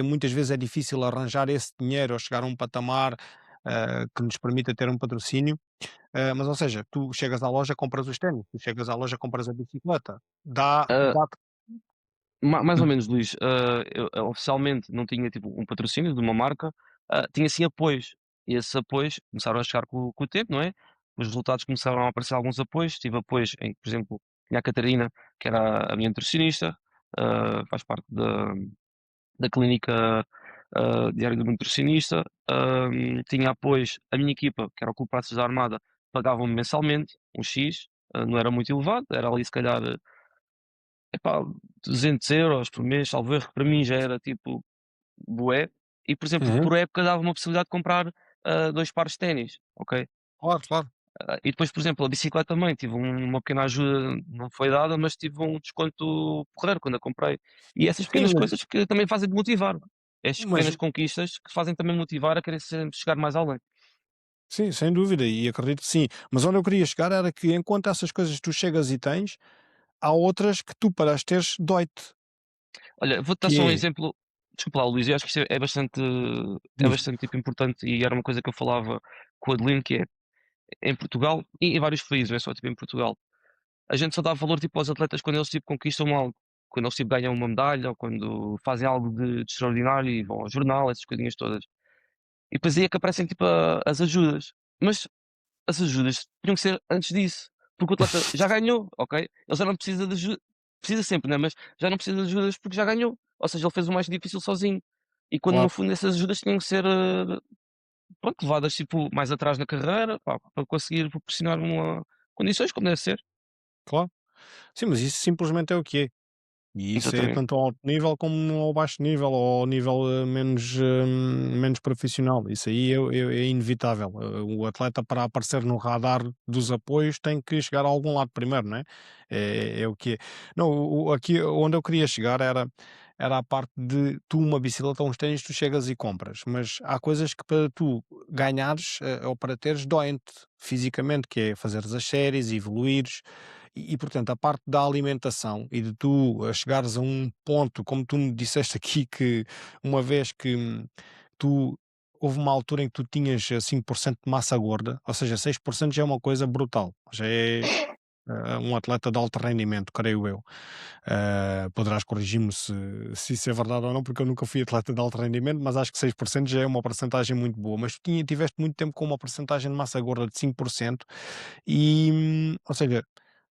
muitas vezes é difícil arranjar esse dinheiro ou chegar a um patamar que nos permita ter um patrocínio. Mas, ou seja, tu chegas à loja, compras os ténis, tu chegas à loja, compras a bicicleta, Ah, dá-te. Mais ou menos, Luís, eu oficialmente não tinha tipo um patrocínio de uma marca, tinha sim apoios, e esses apoios começaram a chegar com o tempo, não é? Os resultados começaram a aparecer alguns apoios, tive apoios em que, por exemplo, tinha a Catarina, que era a minha nutricionista, faz parte da clínica, diária do nutricionista, tinha apoios, a minha equipa, que era o Clube Praças da Armada, pagavam-me mensalmente um X, não era muito elevado, era ali se calhar, epá, 200 € por mês, salvo erro, que para mim já era tipo bué, e por exemplo, Uhum. por época dava-me a possibilidade de comprar, 2 pares de ténis, ok? Claro, claro. E depois, por exemplo, a bicicleta também, tive uma pequena ajuda, não foi dada, mas tive um desconto porreiro quando a comprei. E essas Sim, pequenas coisas que também fazem-te motivar. Estas mas pequenas conquistas que fazem também motivar a querer sempre chegar mais além. sim, sem dúvida, e acredito que sim. Mas onde eu queria chegar era que enquanto essas coisas tu chegas e tens, há outras que tu para as teres dói-te, Olha, vou-te dar que só um é exemplo. Desculpa lá, Luís, eu acho que isto é diz. bastante tipo, importante e era uma coisa que eu falava com o Adelino, que é em Portugal e em vários países, não é só tipo em Portugal. A gente só dá valor tipo aos atletas quando eles tipo conquistam algo, quando eles tipo ganham uma medalha ou quando fazem algo de extraordinário e vão ao jornal, essas coisinhas todas. E depois aí é que aparecem tipo as ajudas. Mas as ajudas tinham que ser antes disso, porque o atleta já ganhou, ok? Ele já não precisa de ajuda, precisa sempre, né? Mas já não precisa de ajudas porque já ganhou. Ou seja, ele fez o mais difícil sozinho. E quando no Claro, fundo essas ajudas tinham que ser, pronto, levadas tipo mais atrás na carreira, pá, para conseguir proporcionar uma condições como deve ser. claro. Sim, mas isso simplesmente é o que é. E isso é Exatamente. tanto ao alto nível como ao baixo nível, ou ao nível menos profissional. Isso aí é inevitável. O atleta, para aparecer no radar dos apoios, tem que chegar a algum lado primeiro, não é? É o que é. Não, aqui onde eu queria chegar era a parte de tu, uma bicicleta ou uns ténis, tu chegas e compras, mas há coisas que para tu ganhares ou para teres doem-te fisicamente, que é fazeres as séries, evoluires, portanto, a parte da alimentação e de tu chegares a um ponto, como tu me disseste aqui, que uma vez que tu houve uma altura em que tu tinhas 5% de massa gorda, ou seja, 6% já é uma coisa brutal, já és um atleta de alto rendimento, creio eu. Poderás corrigir-me se isso é verdade ou não, porque eu nunca fui atleta de alto rendimento, mas acho que 6% já é uma porcentagem muito boa. Mas tu tiveste muito tempo com uma porcentagem de massa gorda de 5% ou seja,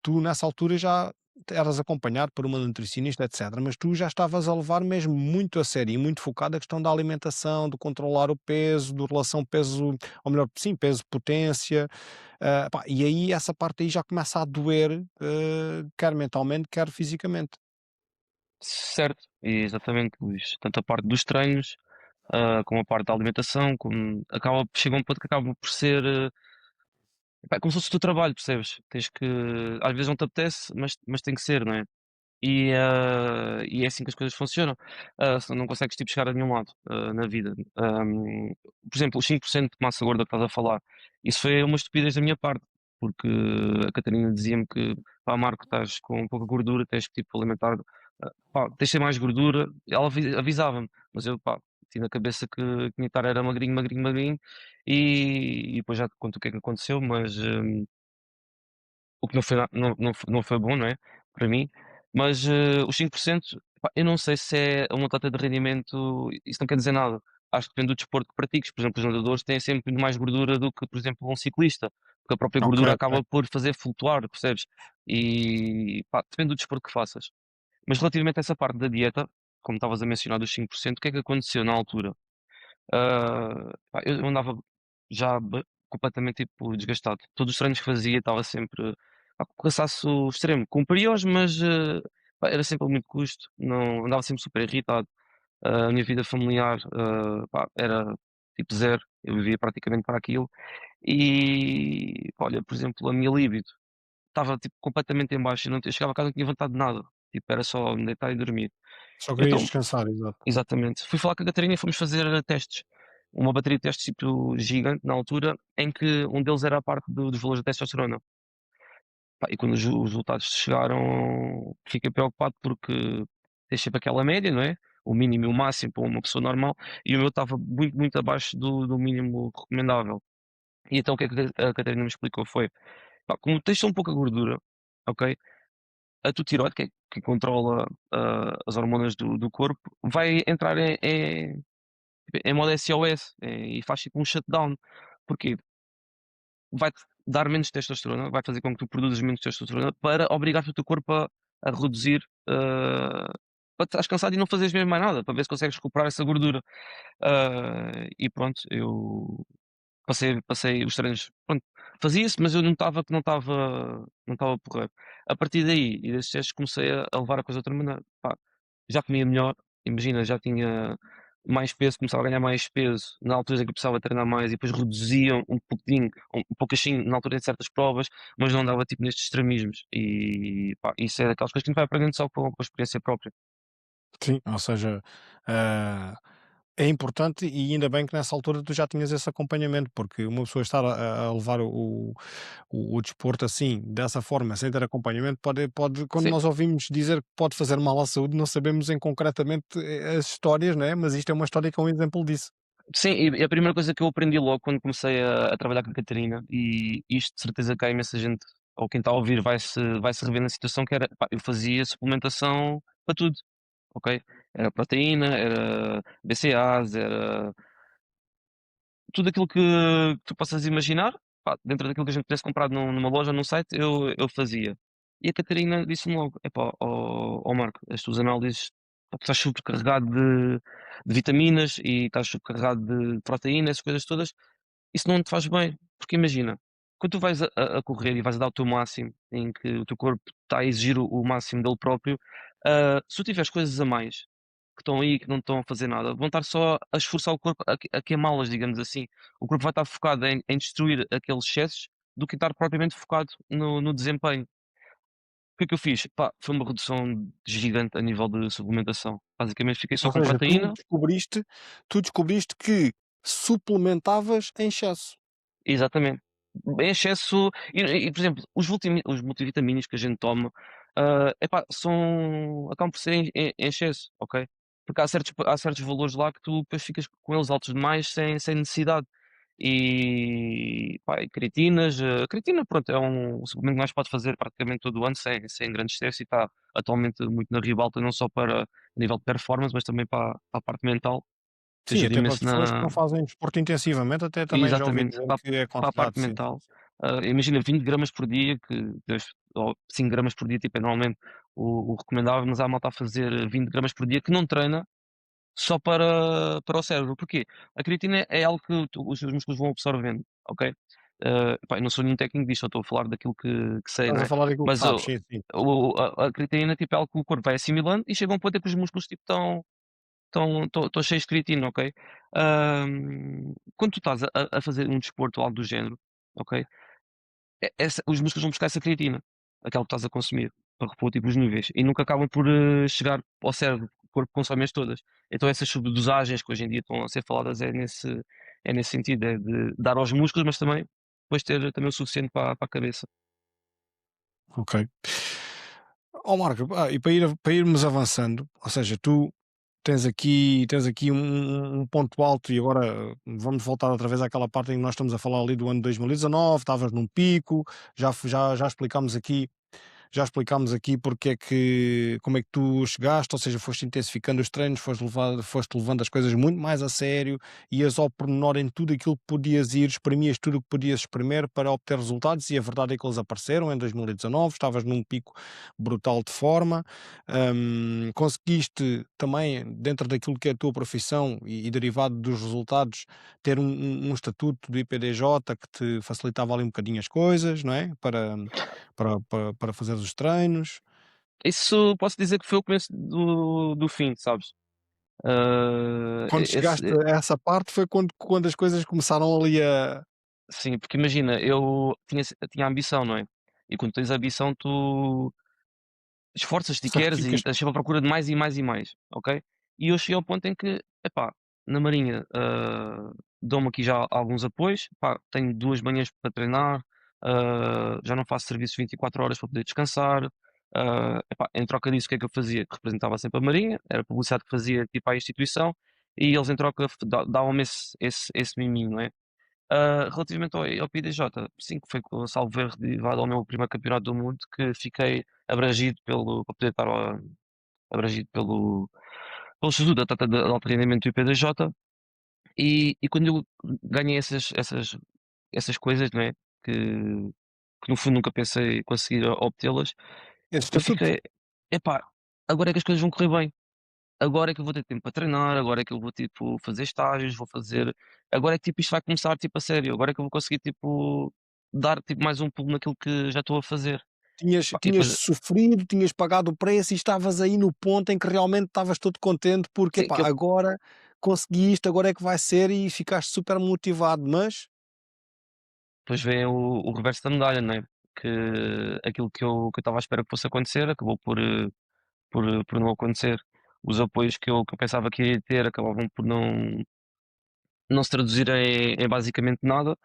tu nessa altura já eras acompanhado por uma nutricionista, etc. Mas tu já estavas a levar mesmo muito a sério e muito focado a questão da alimentação, de controlar o peso, do relação peso, ou melhor, sim, peso-potência. Pá, e aí essa parte aí já começa a doer, quer mentalmente, quer fisicamente. Certo, exatamente, Luís. Tanto a parte dos treinos, como a parte da alimentação, como chega um ponto que acaba por ser, epá, é como se fosse o teu trabalho, percebes? Tens que, às vezes não te apetece, mas tem que ser, não é? E é assim que as coisas funcionam. Senão não consegues tipo, chegar a nenhum lado na vida. Por exemplo, os 5% de massa gorda que estás a falar, isso foi uma estupidez da minha parte, porque a Catarina dizia-me que, pá, Marco, estás com pouca gordura, tens que tipo, alimentar, pá, tens de ter mais gordura. Ela avisava-me, mas eu, pá, meti na cabeça que tinha que estar era magrinho, magrinho, magrinho, e depois já te conto o que é que aconteceu, mas, o que não foi na não foi bom, não é, para mim, mas, os 5%, pá, eu não sei se é uma taxa de rendimento, isso não quer dizer nada. Acho que depende do desporto que pratiques, por exemplo, os nadadores têm sempre muito mais gordura do que, por exemplo, um ciclista, porque a própria Ok, gordura ok. acaba por fazer flutuar, percebes? E, pá, depende do desporto que faças. Mas relativamente a essa parte da dieta, como estavas a mencionar dos 5%, o que é que aconteceu na altura? Pá, eu andava já completamente, tipo, desgastado. Todos os treinos que fazia estava sempre, pá, com cansaço extremo. Cumpria-os, mas, pá, era sempre a muito custo, não andava sempre super irritado. A minha vida familiar, pá, era tipo zero, eu vivia praticamente para aquilo. E, pá, olha, por exemplo, a minha libido estava, tipo, completamente em baixo, eu chegava a casa, não tinha vontade de nada, tipo, era só me deitar e dormir. Só querias Então, descansar, exato. exatamente. Fui falar com a Catarina e fomos fazer testes. Uma bateria de testes tipo gigante na altura, em que um deles era a parte dos valores da testosterona. Pá, e quando os resultados chegaram, fiquei preocupado porque tens sempre aquela média, não é? O mínimo e o máximo para uma pessoa normal, e o meu estava muito, muito abaixo do mínimo recomendável. E então o que é que a Catarina me explicou foi, pá, como tens só um pouca gordura, ok? A tua tiroide, que controla as hormonas do corpo, vai entrar em modo SOS, e faz tipo um shutdown. Porquê? Vai-te dar menos testosterona, vai fazer com que tu produzas menos testosterona para obrigar o teu corpo a reduzir, para estás cansado e não fazeres mesmo mais nada, para ver se consegues recuperar essa gordura. E pronto, eu passei os treinos, pronto, fazia-se, mas eu notava que não estava porreiro. A partir daí e desses testes comecei a levar a coisa de outra maneira. Pá, já comia melhor, imagina, já tinha mais peso, começava a ganhar mais peso na altura em que eu precisava treinar mais e depois reduzia um pouquinho, um pouquinho na altura de certas provas, mas não andava tipo nestes extremismos. E pá, isso é daquelas coisas que a gente vai aprendendo só com a experiência própria. Sim, ou seja, ah, é importante e ainda bem que nessa altura tu já tinhas esse acompanhamento, porque uma pessoa estar a levar o desporto assim, dessa forma, sem ter acompanhamento, quando Sim. nós ouvimos dizer que pode fazer mal à saúde, não sabemos em concretamente as histórias, né? Mas isto é uma história que é um exemplo disso. Sim, e a primeira coisa que eu aprendi logo quando comecei a trabalhar com a Catarina, e isto de certeza que há imensa gente, ou quem está a ouvir vai se rever na situação, que era, pá, eu fazia suplementação para tudo, ok? Era proteína, era BCAAs, era tudo aquilo que tu possas imaginar, pá, dentro daquilo que a gente pudesse comprar numa loja ou num site, eu fazia. E a Catarina disse-me logo: "Epá, ó Marco, as tuas análises, pá, tu estás sobrecarregado de vitaminas e estás sobrecarregado de proteína, essas coisas todas, isso não te faz bem". Porque imagina, quando tu vais a correr e vais a dar o teu máximo, em que o teu corpo está a exigir o máximo dele próprio, se tu tiveres coisas a mais que estão aí, que não estão a fazer nada, vão estar só a esforçar o corpo a queimá-las, digamos assim. O corpo vai estar focado em destruir aqueles excessos do que estar propriamente focado no desempenho. O que é que eu fiz? Pá, foi uma redução gigante a nível de suplementação. Basicamente fiquei só Ou com seja, proteína. tu descobriste que suplementavas em excesso. Exatamente. Em excesso por exemplo, os multivitamínicos que a gente toma, epá, acabam por ser em excesso, ok? Porque há certos valores lá que tu depois ficas com eles altos demais sem necessidade. E, pá, e creatinas, a creatina, pronto, é um suplemento que nós pode fazer praticamente todo o ano sem grande stress, e está atualmente muito na ribalta, não só para a nível de performance, mas também para a parte mental, que Sim, ajuda até para imenso pessoas que não na. fazem desporto intensivamente, até também já ouvi Exatamente, dizer para que é para a parte aconselhado, sim, sim, mental. sim. Imagina 20 gramas por dia, que Deus, ou 5 gramas por dia, tipo, é normalmente o recomendável, mas há malta a fazer 20 gramas por dia que não treina só para o cérebro. Porquê? A creatina é algo que os seus músculos vão absorvendo, ok? Pá, eu não sou nenhum técnico disto, só estou a falar daquilo que sei, Estás não a é? falar daquilo que Mas sabes, sim, sim. a creatina, tipo, é algo que o corpo vai assimilando e chega a um ponto em que os músculos, tipo, estão cheios de creatina, ok? Quando tu estás a fazer um desporto ou algo do género, ok? Os músculos vão buscar essa creatina, aquela que estás a consumir, para repor tipo os níveis, e nunca acabam por chegar ao cérebro, o corpo consome-as todas. Então essas subdosagens que hoje em dia estão a ser faladas é nesse sentido, é de dar aos músculos, mas também depois ter também o suficiente para a cabeça. Ok. Ó Marco, e para irmos avançando, ou seja, tu tens aqui um ponto alto e agora vamos voltar outra vez àquela parte em que nós estamos a falar ali do ano 2019, estavas num pico, já explicámos aqui porque é que como é que tu chegaste, ou seja, foste intensificando os treinos, foste levando as coisas muito mais a sério, ias ao pormenor em tudo aquilo que podias ir, exprimias tudo o que podias exprimir para obter resultados e a verdade é que eles apareceram em 2019, estavas num pico brutal de forma, conseguiste também, dentro daquilo que é a tua profissão e derivado dos resultados, ter um estatuto do IPDJ que te facilitava ali um bocadinho as coisas, não é? Para fazeres os treinos. Isso posso dizer que foi o começo do fim, sabes? Quando chegaste a essa parte foi quando as coisas começaram ali a Sim, porque imagina, eu tinha ambição, não é? E quando tens ambição, tu esforças-te e queres e sacrificas estás sempre à procura de mais e mais e mais, ok? E eu cheguei ao ponto em que, epá, na Marinha, dão-me aqui já alguns apoios, pá, tenho 2 manhãs para treinar, já não faço serviços 24 horas para poder descansar, epá, em troca disso, o que é que eu fazia? Representava sempre a Marinha, era a publicidade que fazia tipo à instituição, e eles em troca davam-me esse miminho, não é? Relativamente ao PDJ, sim, que foi salvo erro derivado ao meu primeiro campeonato do mundo, que fiquei abrangido para poder estar abrangido pelo Estatuto de Alto Rendimento do IPDJ, e quando eu ganhei essas coisas, não é, que no fundo nunca pensei conseguir obtê-las, esse eu estatuto. fiquei: "Epá, agora é que as coisas vão correr bem". Agora é que eu vou ter tempo para treinar, agora é que eu vou, tipo, fazer estágios, vou fazer agora é que, tipo, isto vai começar, tipo, a sério, agora é que eu vou conseguir, tipo, dar, tipo, mais um pulo naquilo que já estou a fazer. Tinhas Pá, e tinhas depois sofrido, tinhas pagado o preço e estavas aí no ponto em que realmente estavas todo contente porque: sim, "Epá, agora consegui isto, agora é que vai ser", e ficaste super motivado, mas depois vem o reverso da medalha, não é, que aquilo que eu estava à espera que fosse acontecer acabou por não acontecer. Os apoios que eu pensava que iria ter acabavam por não se traduzir em basicamente nada.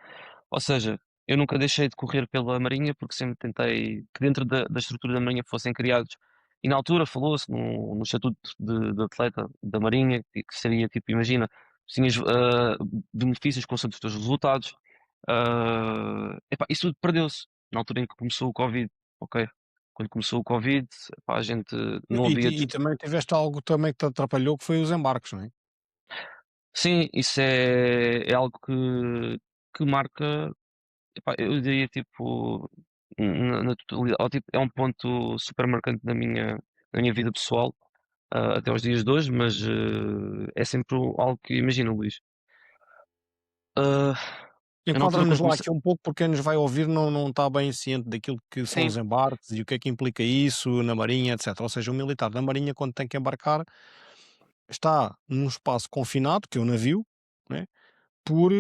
Ou seja, eu nunca deixei de correr pela Marinha, porque sempre tentei que dentro da estrutura da Marinha fossem criados, e na altura falou-se no estatuto de atleta da Marinha, que seria tipo, imagina, tinhas benefícios consoante os teus resultados. Epá, isso tudo perdeu-se na altura em que começou o Covid, ok? Quando começou o Covid, epá, a gente não e havia. ti e também tiveste algo também que te atrapalhou que foi os embarques, não é? Sim, isso é algo que marca. Epá, eu diria tipo, na totalidade, ou tipo, é um ponto super marcante na minha vida pessoal, até aos dias de hoje, mas é sempre algo que, imagina, Luís, ah, eu na altura Enquadra-nos quando lá comecei. aqui um pouco, porque quem nos vai ouvir não está bem ciente daquilo que são Sim, os embarques e o que é que implica isso na Marinha, etc. Ou seja, o militar da Marinha, quando tem que embarcar, está num espaço confinado, que é o navio, né, por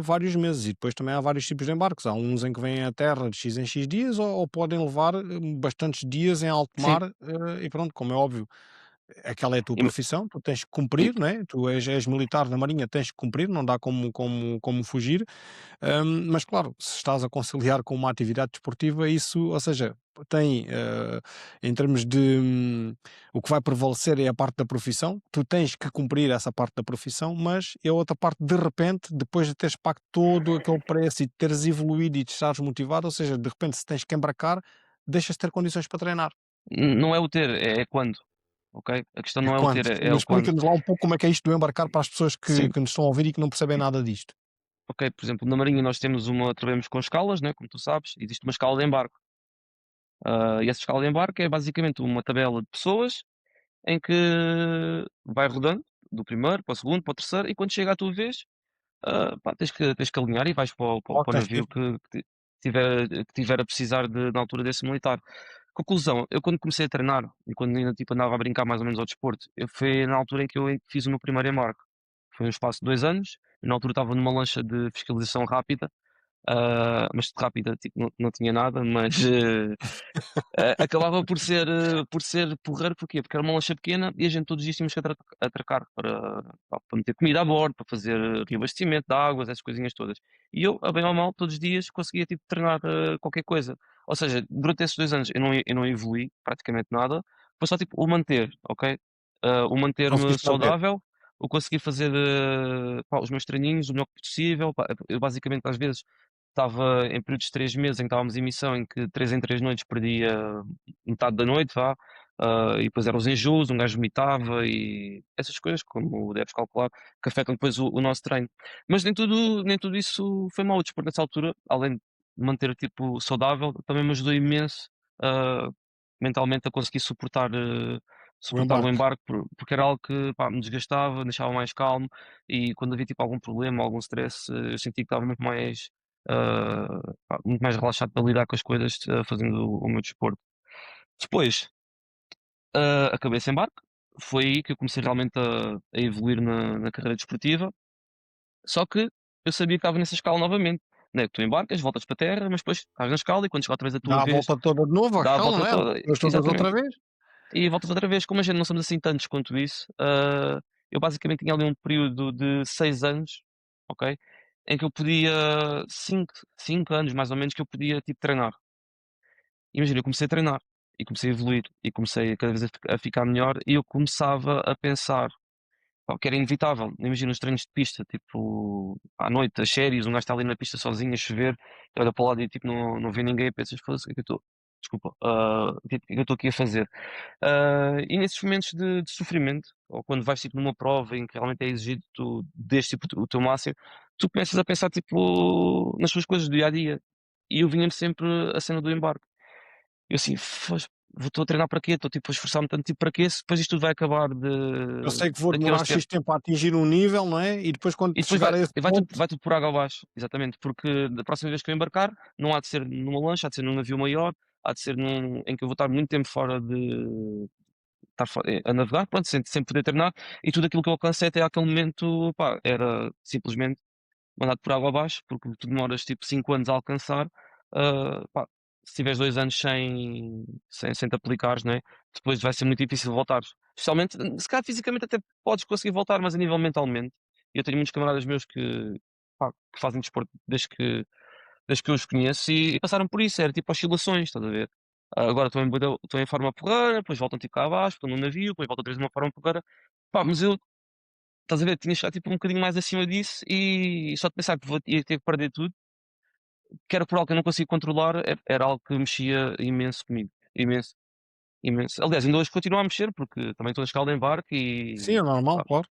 vários meses. E depois também há vários tipos de embarques. Há uns em que vêm à terra de X em X dias, ou podem levar bastantes dias em alto sim, mar. E pronto, como é óbvio, aquela é a tua im- profissão, tu tens que im- cumprir, né? Tu és militar na Marinha, tens que cumprir, não dá como fugir. Mas claro, se estás a conciliar com uma atividade desportiva, isso, ou seja, tem, em termos de o que vai prevalecer é a parte da profissão, tu tens que cumprir essa parte da profissão, mas é outra parte, de repente, depois de teres pago todo aquele preço e de teres evoluído e de estares motivado, ou seja, de repente, se tens que embarcar, deixas de ter condições para treinar. não é o ter, é quando, ok? A questão É não é o quando? ter, é Mas o quando. explica-nos lá um pouco como é que é isto do embarcar para as pessoas que, Sim, que nos estão a ouvir e que não percebem nada disto. ok, por exemplo, na Marinha nós trabalhamos com escalas, né, como tu sabes, existe uma escala de embarque. E essa escala de embarque é basicamente uma tabela de pessoas em que vai rodando do primeiro para o segundo, para o terceiro, e quando chega à tua vez, pá, tens que alinhar e vais Claro para o tens que navio ir. que tiver a precisar na altura desse militar. Conclusão, eu quando comecei a treinar e quando ainda tipo, andava a brincar mais ou menos ao desporto, foi na altura em que eu fiz o meu primeiro embarque. Foi um espaço de 2 anos, eu na altura estava numa lancha de fiscalização rápida, mas de rápida tipo, não tinha nada, mas acabava por ser porreiro, porquê? Porque era uma lancha pequena e a gente todos os dias tínhamos que atracar para meter comida a bordo, para fazer reabastecimento de águas, essas coisinhas todas. E eu, a bem ou mal, todos os dias conseguia tipo, treinar qualquer coisa. Ou seja, durante esses 2 anos eu não evolui praticamente nada, foi só tipo o manter, ok? O manter-me Conseguiste manter. saudável, o conseguir fazer, pá, os meus treininhos o melhor possível, pá, eu basicamente às vezes estava em períodos de 3 meses em que estávamos em missão, em que 3 em 3 noites perdia metade da noite, vá, e depois eram os enjoos, um gajo vomitava e essas coisas, como deves calcular, que afetam depois o nosso treino. Mas nem tudo isso foi mau. O desporto nessa altura, além de me manter, tipo, saudável, também me ajudou imenso, ah, mentalmente a conseguir O suportar o embarque. embarque, porque era algo que, pá, me desgastava, me deixava mais calmo e quando havia, tipo, algum problema, algum stress, eu sentia que estava pá, muito mais relaxado para lidar com as coisas, fazendo o meu desporto. Depois, acabei esse embarque, foi aí que eu comecei realmente a evoluir na carreira desportiva, só que eu sabia que estava nessa escala novamente, né, que tu embarcas, voltas para a terra, mas depois estás na escala e quando chega outra vez a tua Dá a vez, volta toda de novo à dá a escala, volta não é? toda, Depois todas outra exatamente, vez. e voltas outra vez. Como a gente não somos assim tantos quanto isso, eu basicamente tinha ali um período de 6 anos, ok, em que eu podia 5 anos mais ou menos, que eu podia, tipo, treinar. Imagina, eu comecei a treinar, e comecei a evoluir, e comecei cada vez a ficar melhor, e eu começava a pensar, pá, que era inevitável. Imagina os treinos de pista, tipo, à noite, as séries, um gajo está ali na pista sozinho a chover, olha para o lado e tipo, não vê ninguém e pensas, foda-se, o que é que eu estou. Desculpa, tipo, o que é que eu estou aqui a fazer? E nesses momentos de sofrimento, ou quando vais tipo numa prova em que realmente é exigido tu deste tipo o teu máximo, tu começas a pensar tipo nas tuas coisas do dia a dia. E eu vinha-me sempre a cena do embarque. Eu assim, estou a treinar para quê? Estou tipo a esforçar-me tanto tipo para quê? Se depois isto tudo vai acabar Eu sei que vou daqui a uns demorar tempos. X tempo a atingir um nível, não é? E depois quando E depois chegar vai, a esse e vai tudo, ponto, vai tudo por água abaixo, exatamente, porque da próxima vez que eu embarcar, não há de ser numa lancha, há de ser num navio maior, há de ser em que eu vou estar muito tempo fora de estar a navegar, pronto, sem poder treinar, e tudo aquilo que eu alcancei até aquele momento, pá, era simplesmente mandado por água abaixo, porque tu demoras tipo 5 anos a alcançar, pá, se tiveres 2 anos sem te aplicares, né, depois vai ser muito difícil voltares. Especialmente, se calhar fisicamente até podes conseguir voltar, mas a nível mentalmente, eu tenho muitos camaradas meus pá, que fazem desporto desde que eu os conheço e passaram por isso, era tipo oscilações, estás a ver? Agora estão em forma porreira, depois voltam tipo cá abaixo, estão num navio, depois voltam outra vez numa forma porreira. Pá, mas eu, estás a ver, tinha chegado tipo um bocadinho mais acima disso e só de pensar que ia ter que perder tudo, que era por algo que eu não consigo controlar, era algo que mexia imenso comigo. Imenso, imenso. Aliás, ainda hoje continua a mexer, porque também estou na escala de embarque sim, é e. normal, Pá, claro, claro.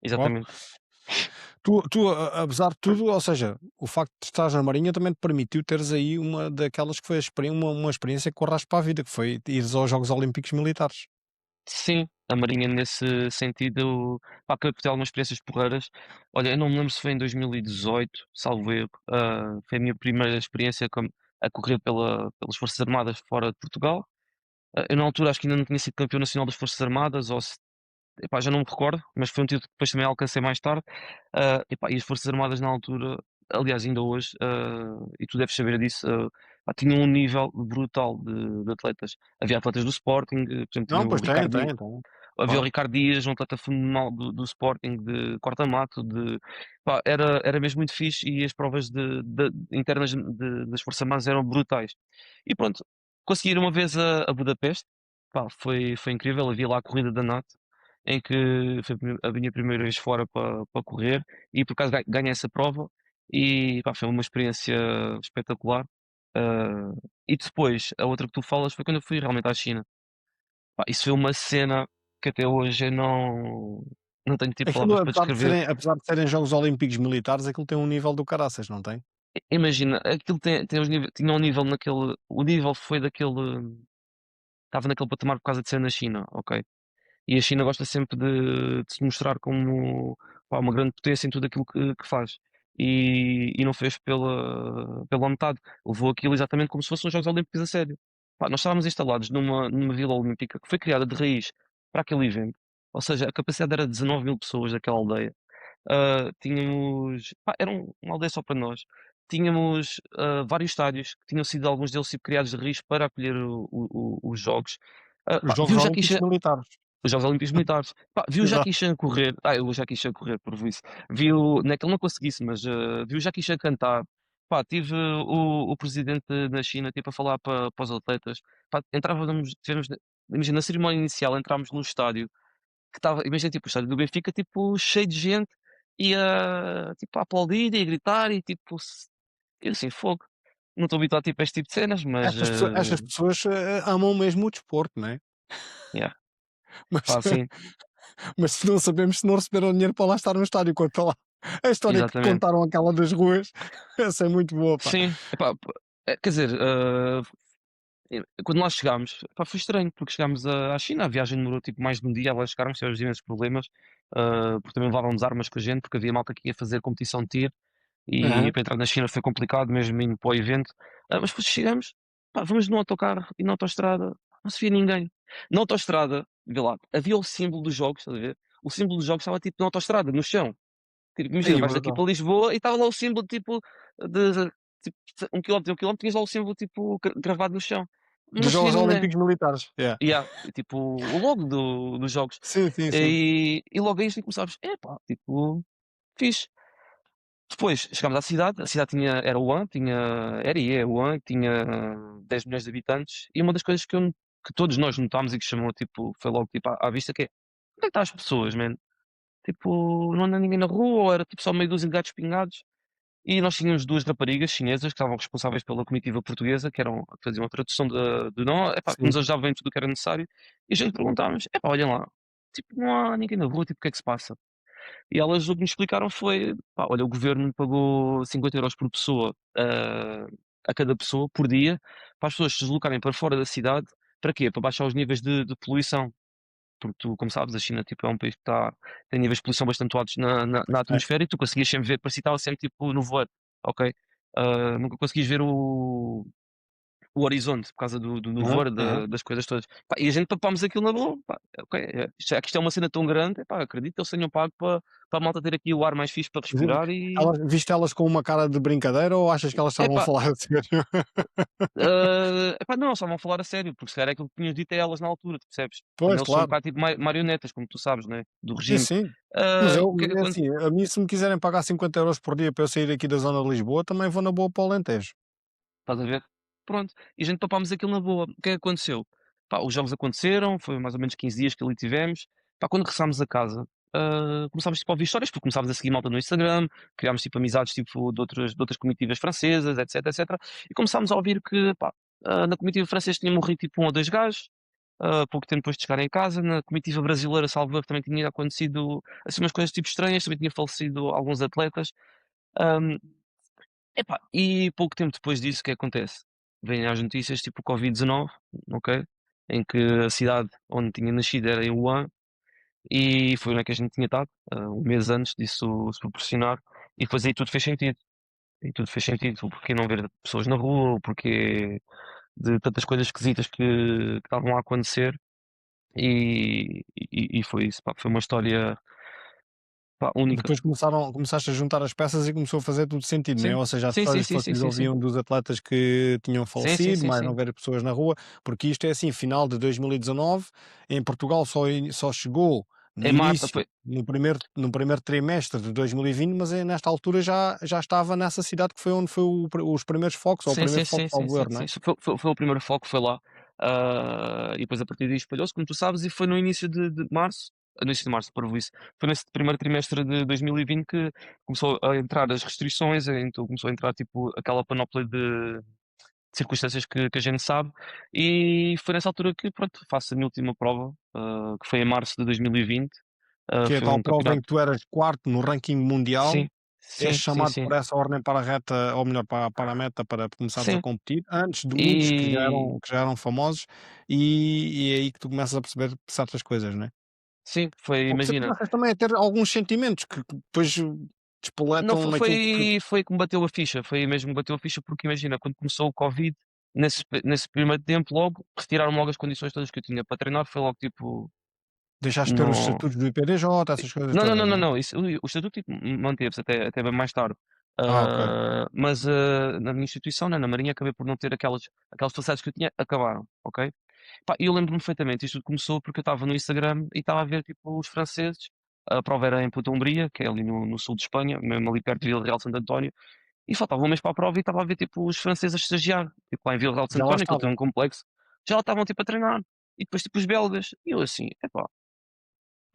exatamente. Tu, apesar de tudo, ou seja, o facto de estares na Marinha também te permitiu teres aí uma daquelas que foi uma experiência que corraste para a vida, que foi ires aos Jogos Olímpicos Militares. Sim, a Marinha nesse sentido, pá, acabei por ter algumas experiências porreiras. Olha, eu não me lembro se foi em 2018, salvo erro, foi a minha primeira experiência a correr pelas Forças Armadas fora de Portugal. Eu na altura acho que ainda não tinha sido campeão nacional das Forças Armadas, ou se, epá, já não me recordo, mas foi um título que depois também alcancei mais tarde. Epá, e as Forças Armadas na altura, aliás, ainda hoje, e tu deves saber disso, pá, tinham um nível brutal de atletas. Havia atletas do Sporting, por exemplo, Não, tinha o pois tem, Ricardo, tem, tem. havia o Claro. Ricardo Dias, um atleta fenomenal do Sporting, de corta-mato, pá, era mesmo muito fixe e as provas internas das Forças Armadas eram brutais. E pronto, consegui ir uma vez a Budapeste, pá, foi incrível, havia lá a corrida da NAT, em que foi a minha primeira vez fora para correr e por acaso ganhei essa prova e pá, foi uma experiência espetacular. Ah, e depois, a outra que tu falas foi quando eu fui realmente à China. Pá, isso foi uma cena que até hoje eu não tenho tipo Aquilo, palavras para descrever. apesar de serem Jogos Olímpicos Militares, aquilo tem um nível do caraças, não tem? Imagina, aquilo tem tinha um nível naquele. O nível foi daquele. Estava naquele patamar por causa de ser na China, ok? E a China gosta sempre de se mostrar como, pá, uma grande potência em tudo aquilo que faz. E não fez pela metade. Levou aquilo exatamente como se fossem os Jogos Olímpicos a sério. Pá, nós estávamos instalados numa vila olímpica que foi criada de raiz para aquele evento. Ou seja, a capacidade era 19 mil pessoas daquela aldeia. Tínhamos. Pá, era uma aldeia só para nós. Tínhamos vários estádios que tinham sido alguns deles tipo, criados de raiz para acolher os jogos. Os Pá, Jogos Olímpicos Militares. os Jogos Olímpicos Militares. Pá, vi o Exato. Jackie Chan correr. Eu o Jackie Chan correr, por isso. Não é que ele não conseguisse, mas vi o Jackie Chan cantar. Pá, tive o presidente da China tipo, a falar para os atletas. Pá, imagina, na cerimónia inicial entrámos no estádio que estava, imagina, tipo, o estádio do Benfica, tipo, cheio de gente, e tipo, a aplaudir e a gritar, e tipo, eu assim, fogo. Não estou habituado tipo, a este tipo de cenas, mas Estas pessoas amam mesmo o desporto, não é? yeah, Mas, pá, sim, mas se não sabemos se não receberam dinheiro para lá estar no estádio, quando está lá. A história que exatamente. contaram aquela das ruas, essa é muito boa, pá. Sim, epá, quer dizer, quando lá chegámos, pá, foi estranho, porque chegámos à China, a viagem demorou tipo mais de um dia a lá chegarmos, tivemos imensos problemas, porque também levávamos armas com a gente, porque havia malta que ia fazer competição de tiro, e Aham. para entrar na China foi complicado, mesmo indo para o evento. Mas depois chegamos, pá, vamos no autocarro e na autoestrada, não se via ninguém. Na autoestrada, vê lá, havia o símbolo dos jogos, estás a ver? O símbolo dos jogos estava tipo na autoestrada, no chão. Tipo, imagina, Aí, vais daqui brutal. para Lisboa e estava lá o símbolo tipo de tipo, 1 quilómetro, 1 quilómetro, tinhas lá o símbolo tipo gravado no chão. Não Dos se via Jogos ninguém. Olímpicos Militares. Yeah. Yeah, tipo, o logo dos jogos. Sim, sim, sim. E logo aí assim começámos, epá, tipo, fixe. Depois chegámos à cidade, a cidade era Wuhan, era e é Wuhan, tinha 10 milhões de habitantes, e uma das coisas que todos nós notámos e que chamou, tipo, foi logo tipo, à vista que é, onde é que estão as pessoas, man? Tipo, não anda ninguém na rua, ou era tipo só meio dúzia de gatos pingados, e nós tínhamos duas raparigas chinesas que estavam responsáveis pela comitiva portuguesa, que faziam a tradução de nós, epá, que nos Sim. ajudavam em tudo o que era necessário, e a gente perguntávamos, epá, olhem lá, tipo, não há ninguém na rua, tipo, o que é que se passa? E elas o que nos explicaram foi: pá, olha, o governo pagou 50 € por pessoa, a cada pessoa, por dia, para as pessoas se deslocarem para fora da cidade. Para quê? Para baixar os níveis de poluição. Porque tu, como sabes, a China tipo, é um país que tem níveis de poluição bastante altos na É. atmosfera, e tu conseguias sempre ver, parecia que estava sempre tipo no voar, ok? Nunca conseguias ver o horizonte por causa do Aham, nevoeiro, aham. das coisas todas. Pá, e a gente papámos aquilo na boa. Pá, ok, isto é uma cena tão grande, pá, acredito que eles tenham pago para a malta ter aqui o ar mais fixe para respirar e. Viste elas com uma cara de brincadeira ou achas que elas estavam a Epá, falar a sério? epá, não, só vão falar a sério, porque se calhar é aquilo que tinhas dito a elas na altura, tu percebes? Também Pois, eles são um claro. bocado tipo marionetas, como tu sabes, né? Do Sim, regime. sim. Mas O que é que é acontece? assim, a mim se me quiserem pagar 50 € por dia para eu sair aqui da zona de Lisboa, também vou na boa para o Alentejo. Estás a ver? Pronto, e a gente papámos aquilo na boa. O que é que aconteceu? Pá, os jogos aconteceram, foi mais ou menos 15 dias que ali tivemos. Pá, quando regressámos a casa, começámos tipo, a ouvir histórias, porque começámos a seguir malta no Instagram, criámos tipo, amizades tipo, de outras comitivas francesas, etc, etc. E começámos a ouvir que pá, na comitiva francesa tinha morrido tipo 1 ou 2 gajos, pouco tempo depois de chegarem em casa. Na comitiva brasileira, salvo erro, também tinha acontecido assim, umas coisas tipo estranhas, também tinha falecido alguns atletas. Ahm, Epá, e pouco tempo depois disso, o que acontece? Vêm as notícias tipo Covid-19, ok? Em que a cidade onde tinha nascido era em Wuhan, e foi onde é que a gente tinha estado, um mês antes disso se proporcionar, e depois aí tudo fez sentido. E tudo fez sentido, o porquê não ver pessoas na rua, o porquê de tantas coisas esquisitas que estavam a acontecer, e foi isso, pá, foi uma história, pá, única. Depois começaste a juntar as peças e começou a fazer tudo sentido, né? Sim, Ou seja, as sim, sim, histórias que sim, sim, vocês sim, sim. ouviam dos atletas que tinham Sim, sim, falecido, sim, mais não sim. ver pessoas na rua, porque isto é assim, final de 2019, em Portugal só chegou no Em Marta início, foi. no primeiro trimestre de 2020, mas nesta altura já estava nessa cidade que foi onde foi os primeiros focos, ou o Sim, sim, primeiro sim, foco, sim, salvo sim, erro, não sim. é? Isso foi o primeiro foco, foi lá. E depois a partir daí espalhou-se, como tu sabes, e foi no início de março, no início de março, isso. Foi nesse primeiro trimestre de 2020 que começou a entrar as restrições, então começou a entrar tipo aquela panóplia de circunstâncias que a gente sabe, e foi nessa altura que, pronto, faço a minha última prova, que foi em março de 2020. Que é a Foi tal um prova em campeonato. que tu eras quarto no ranking mundial, Sim, és sim, sim, chamado sim. por essa ordem para a reta, ou melhor, para a meta, para começares a Sim. competir, antes de muitos que já E eram, que já eram famosos, e é aí que tu começas a perceber certas coisas, né? sim, foi, Ou que você imagina. começas também a ter alguns sentimentos que depois Não, despoletam foi naquilo que foi que me bateu a ficha, foi mesmo que me bateu a ficha, porque imagina, quando começou o Covid, nesse primeiro tempo logo, retiraram logo as condições todas que eu tinha para treinar, foi logo tipo, deixaste de ter os não. estatutos do IPDJ, essas coisas Não, não, não, todas, não, né? não, isso, o estatuto tipo, manteve-se até bem mais tarde. Ah, ok. Mas na minha instituição, né, na Marinha, acabei por não ter aquelas facilidades que eu tinha, acabaram, ok? Pá, e eu lembro-me perfeitamente, isto tudo começou porque eu estava no Instagram e estava a ver tipo os franceses, a prova era em Puta Umbria, que é ali no sul de Espanha, mesmo ali perto de Vila Real de Santo António, e faltava um mês para a prova e estava a ver tipo os franceses a estagiar, tipo lá em Vila Real de Santo Já lá António, que ele tem estavam. um complexo, já lá estavam tipo a treinar, e depois tipo os belgas, e eu assim, epá,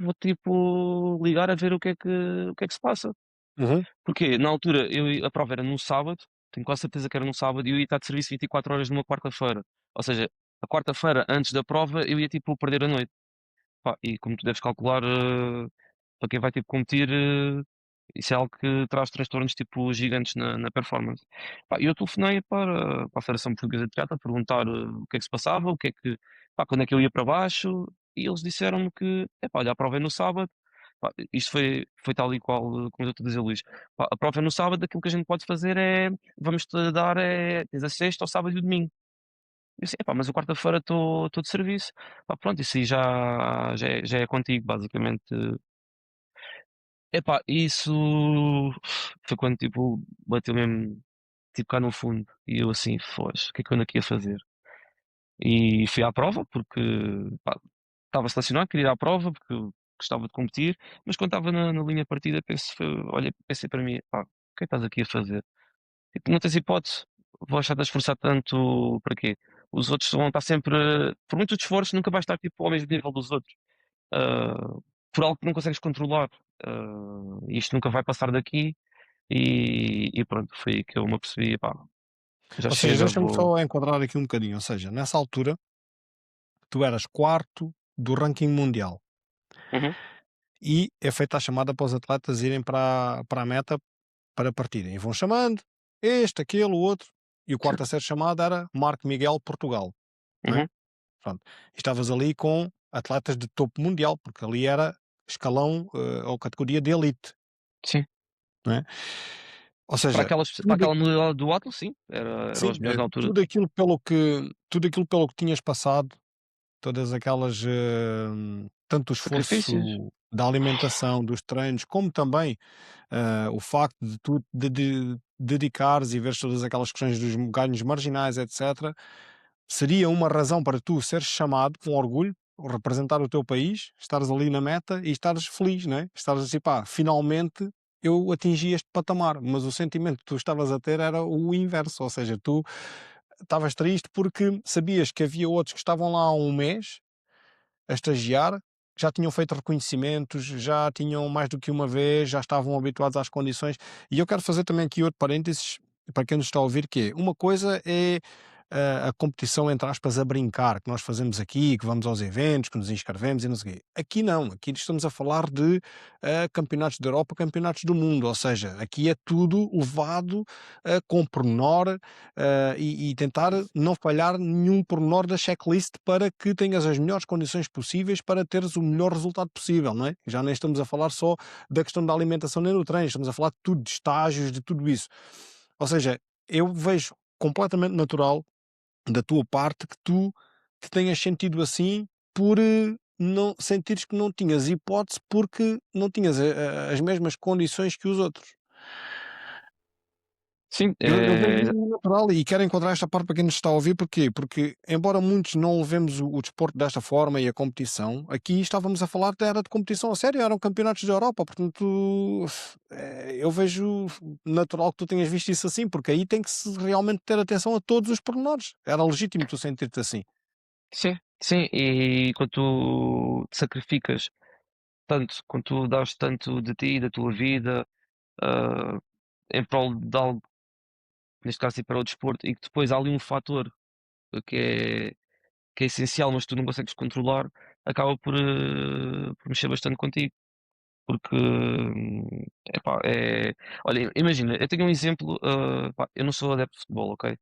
vou tipo ligar a ver o que é que se passa. Uhum. Porque na altura a prova era num sábado, tenho quase certeza que era num sábado e eu ia estar de serviço 24 horas numa quarta-feira. Ou seja, a quarta-feira antes da prova eu ia tipo perder a noite. Pá, e como tu deves calcular, para quem vai tipo competir, isso é algo que traz transtornos tipo gigantes na performance. Pá, eu telefonei para a Federação Portuguesa de Teatro a perguntar o que é que se passava, o que é que, pá, quando é que eu ia para baixo, e eles disseram-me que, epá, olha, a prova é no sábado. Pá, isto foi tal e qual, como eu estou a dizer, Luís. Pá, a prova é no sábado, aquilo que a gente pode fazer é, vamos-te dar, tens a sexta, ao sábado e o domingo. Eu disse: "Epá, mas eu quarta-feira estou de serviço". Pá, pronto, isso aí já é contigo, basicamente. Epá, isso foi quando, tipo, bateu mesmo, tipo, cá no fundo. E eu assim: "Foge, o que é que eu ando aqui a fazer?". E fui à prova porque, pá, estava selecionado, queria ir à prova porque eu gostava de competir, mas quando estava na linha de partida pensei para mim: "Pá, o que é que estás aqui a fazer? Tipo, não tens hipótese, vais estar a esforçar tanto para quê? Os outros vão estar sempre, por muito esforço, nunca vais estar tipo ao mesmo nível dos outros, ah, por algo que não consegues controlar. Isto nunca vai passar daqui e pronto, foi aí que eu me apercebi, pá, já Ou seja, chega, deixa-me vou. só enquadrar aqui um bocadinho. Ou seja, nessa altura, tu eras quarto do ranking mundial Uhum, e é feita a chamada para os atletas irem para a meta para partirem. E vão chamando, este, aquele, o outro. E o quarto a certo. ser chamado era Marco Miguel Portugal, não é? Uhum, Pronto. E estavas ali com atletas de topo mundial, porque ali era escalão ou categoria de elite, sim. não é? Ou Para seja, aquelas para tudo, aquela modalidade do Atlas, sim, eram sim, os melhores na altura. tudo aquilo pelo que tinhas passado, todas aquelas, tanto o Sacrifícios. esforço da alimentação, dos treinos, como também o facto de tu dedicares e veres todas aquelas questões dos ganhos marginais, etc., seria uma razão para tu seres chamado com orgulho, representar o teu país, estares ali na meta e estares feliz, né? Estares assim, pá, finalmente eu atingi este patamar, mas o sentimento que tu estavas a ter era o inverso, ou seja, tu estavas triste porque sabias que havia outros que estavam lá há um mês a estagiar, já tinham feito reconhecimentos, já tinham mais do que uma vez, já estavam habituados às condições. E eu quero fazer também aqui outro parênteses para quem nos está a ouvir, que é, uma coisa é a competição, entre aspas, a brincar, que nós fazemos aqui, que vamos aos eventos, que nos inscrevemos e não sei o quê. Aqui não, aqui estamos a falar de campeonatos da Europa, campeonatos do mundo, ou seja, aqui é tudo levado com pormenor, e tentar não falhar nenhum pormenor da checklist para que tenhas as melhores condições possíveis para teres o melhor resultado possível, não é? Já nem estamos a falar só da questão da alimentação nem do treino, estamos a falar de tudo, de estágios, de tudo isso. Ou seja, eu vejo completamente natural da tua parte que tu te tenhas sentido assim por não sentires que não tinhas hipótese porque não tinhas as mesmas condições que os outros. Sim, Eu vejo natural e quero enquadrar esta parte para quem nos está a ouvir, porquê? Porque, embora muitos não levemos o desporto desta forma e a competição, aqui estávamos a falar era de competição a sério, eram campeonatos da Europa, portanto, eu vejo natural que tu tenhas visto isso assim, porque aí tem que se realmente ter atenção a todos os pormenores. Era legítimo tu sentir-te assim. sim, sim, e quando tu te sacrificas tanto, quando tu dás tanto de ti, da tua vida, ah, em prol de algo, neste caso ir para o desporto, e que depois há ali um fator que é, que é essencial, mas tu não consegues controlar, acaba por mexer bastante contigo. Porque, epá, olha, imagina, eu tenho um exemplo, pá, eu não sou adepto de futebol, ok?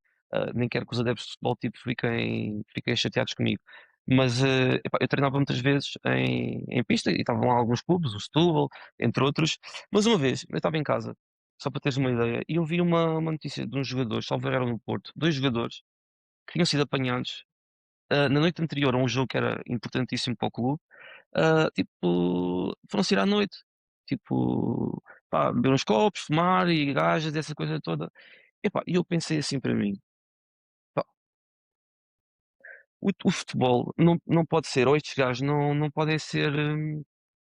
Nem quero que os adeptos de futebol tipo, fiquem chateados comigo. Mas epá, eu treinava muitas vezes em pista e estavam lá alguns clubes, o Setúbal, entre outros. Mas uma vez, eu estava em casa, só para teres uma ideia, e eu vi uma notícia de uns jogadores, salvo erro no Porto, dois jogadores que tinham sido apanhados na noite anterior a um jogo que era importantíssimo para o clube, tipo, foram sair à noite, tipo, pá, beber uns copos, fumar e gajas, essa coisa toda. Epá, e eu pensei assim para mim, pá, o futebol não pode ser, ou estes gajos não podem ser,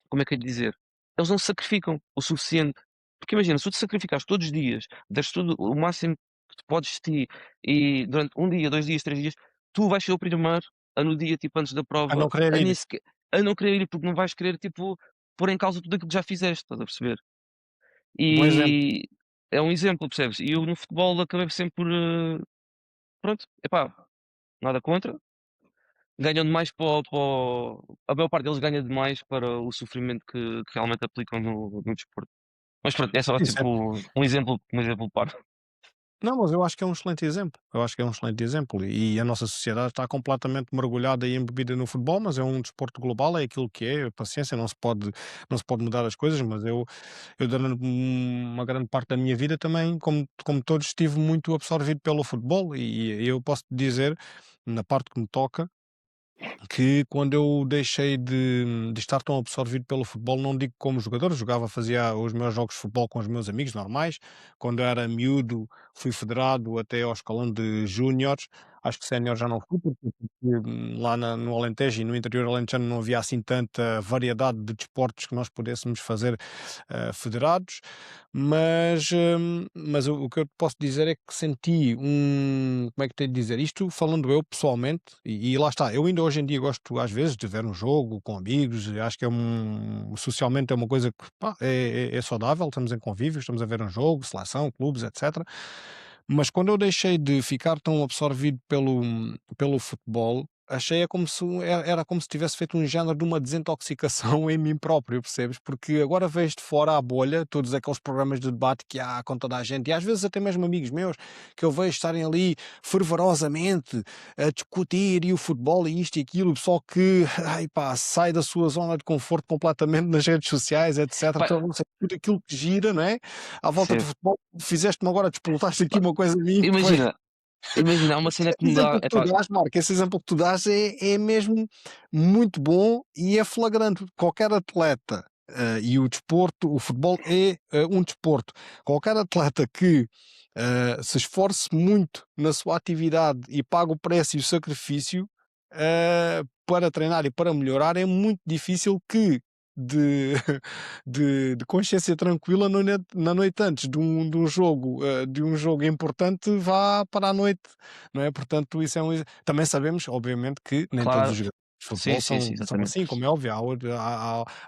como é que eu ia dizer? Eles não se sacrificam o suficiente. Porque imagina, se tu te sacrificares todos os dias, deres tudo o máximo que tu podes de ti, e durante um dia, 2 dias, 3 dias, tu vais ser o primeiro a no dia, tipo, antes da A prova, não querer a nem ir. sequer. a não querer ir, porque não vais querer, tipo, pôr em causa tudo aquilo que já fizeste, estás a perceber? Bom exemplo. E é um exemplo, percebes? E eu no futebol acabei sempre por, pronto, epá, nada contra, ganham demais a maior parte deles ganha demais para o sofrimento que realmente aplicam no desporto. Mas pronto, é só Isso é tipo um exemplo parvo. Não, mas eu acho que é um excelente exemplo. Eu acho que é um excelente exemplo. E a nossa sociedade está completamente mergulhada e embebida no futebol, mas é um desporto global, é aquilo que é, paciência, não se pode mudar as coisas, mas eu durante uma grande parte da minha vida também, como todos, estive muito absorvido pelo futebol e eu posso dizer, na parte que me toca, que quando eu deixei de estar tão absorvido pelo futebol, não digo como jogador, jogava, fazia os meus jogos de futebol com os meus amigos normais. Quando eu era miúdo, fui federado até ao escalão de júniores. Acho que sénior já não fui, porque lá no Alentejo e no interior alentejano não havia assim tanta variedade de desportos que nós pudéssemos fazer federados. Mas o que eu te posso dizer é que senti como é que tenho de dizer isto? Falando eu pessoalmente, e lá está, eu ainda hoje em dia gosto às vezes de ver um jogo com amigos, e acho que socialmente é uma coisa que pá, é saudável, estamos em convívio, estamos a ver um jogo, seleção, clubes, etc. Mas quando eu deixei de ficar tão absorvido pelo futebol, achei como se era como se tivesse feito um género de uma desintoxicação em mim próprio, percebes? Porque agora vejo de fora a bolha, todos aqueles programas de debate que há com toda a gente, e às vezes até mesmo amigos meus, que eu vejo estarem ali fervorosamente a discutir e o futebol e isto e aquilo, só que, ai pá, sai da sua zona de conforto completamente nas redes sociais, etc. Pá, Então, não sei, tudo aquilo que gira, não é? À volta do sim. futebol, fizeste-me agora, despoletaste aqui Pá, uma coisa a mim que foi. imagina, imagina, há uma cena que Esse me dá, exemplo que tu epá, dás, Marco, esse exemplo que tu dás é mesmo muito bom e é flagrante. Qualquer atleta, e o desporto, o futebol é um desporto. Qualquer atleta que se esforce muito na sua atividade e pague o preço e o sacrifício para treinar e para melhorar, é muito difícil que de, de consciência tranquila na noite antes de um jogo importante vá para a noite, não é? Portanto, isso também sabemos, obviamente, que nem todos os claro, jogadores de sim, futebol sim, sim, são exatamente. assim, como é óbvio.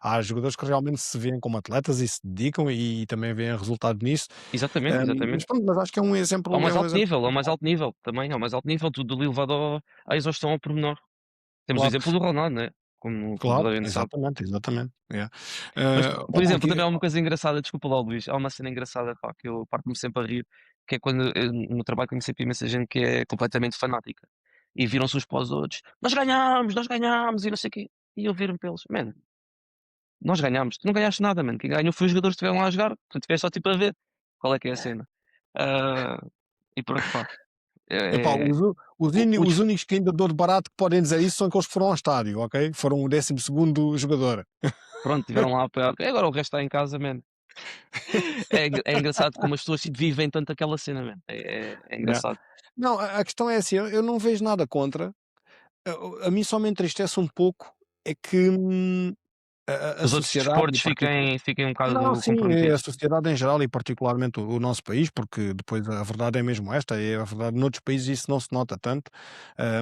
Há jogadores que realmente se veem como atletas e se dedicam e também veem resultado nisso. Exatamente, Mas exatamente. pronto, mas acho que é um Ao exemplo, é mais um alto exemplo. nível, ao mais alto nível também, ao mais alto nível, tudo ali levado à exaustão ao pormenor. Temos o Claro, exemplo do Ronaldo, né, como claro, toda a gente sabe. exatamente, exatamente. Yeah. Mas, Ó por Marco, exemplo, também há uma coisa engraçada, desculpa lá, Luís, há uma cena engraçada, pá, que eu parto-me sempre a rir, que é quando no trabalho conheço sempre imensa gente que é completamente fanática e viram-se uns para os outros: nós ganhámos e não sei o quê. E eu viro-me para eles: "Man, nós ganhámos, tu não ganhaste nada, mano, quem ganhou foi os jogadores que estiveram lá a jogar, tu estiveste só tipo a ver, qual é que é a cena?" Ah, e pronto, pá, epá, é o os desf únicos que ainda dou de barato que podem dizer isso são aqueles que foram ao estádio, ok? Foram o 12º jogador. pronto, tiveram lá a apoiar, agora o resto está em casa, man. É engraçado como as pessoas, tipo, vivem tanto aquela cena, man, é Yeah. engraçado. Não, a questão é assim, eu não vejo nada contra. A mim só me entristece um pouco é que a Os outros sociedade e desportos fiquem um não, bocado sim, é a comprometidos. sociedade em geral e particularmente o nosso país, porque depois a verdade é mesmo esta, é a verdade, noutros países isso não se nota tanto,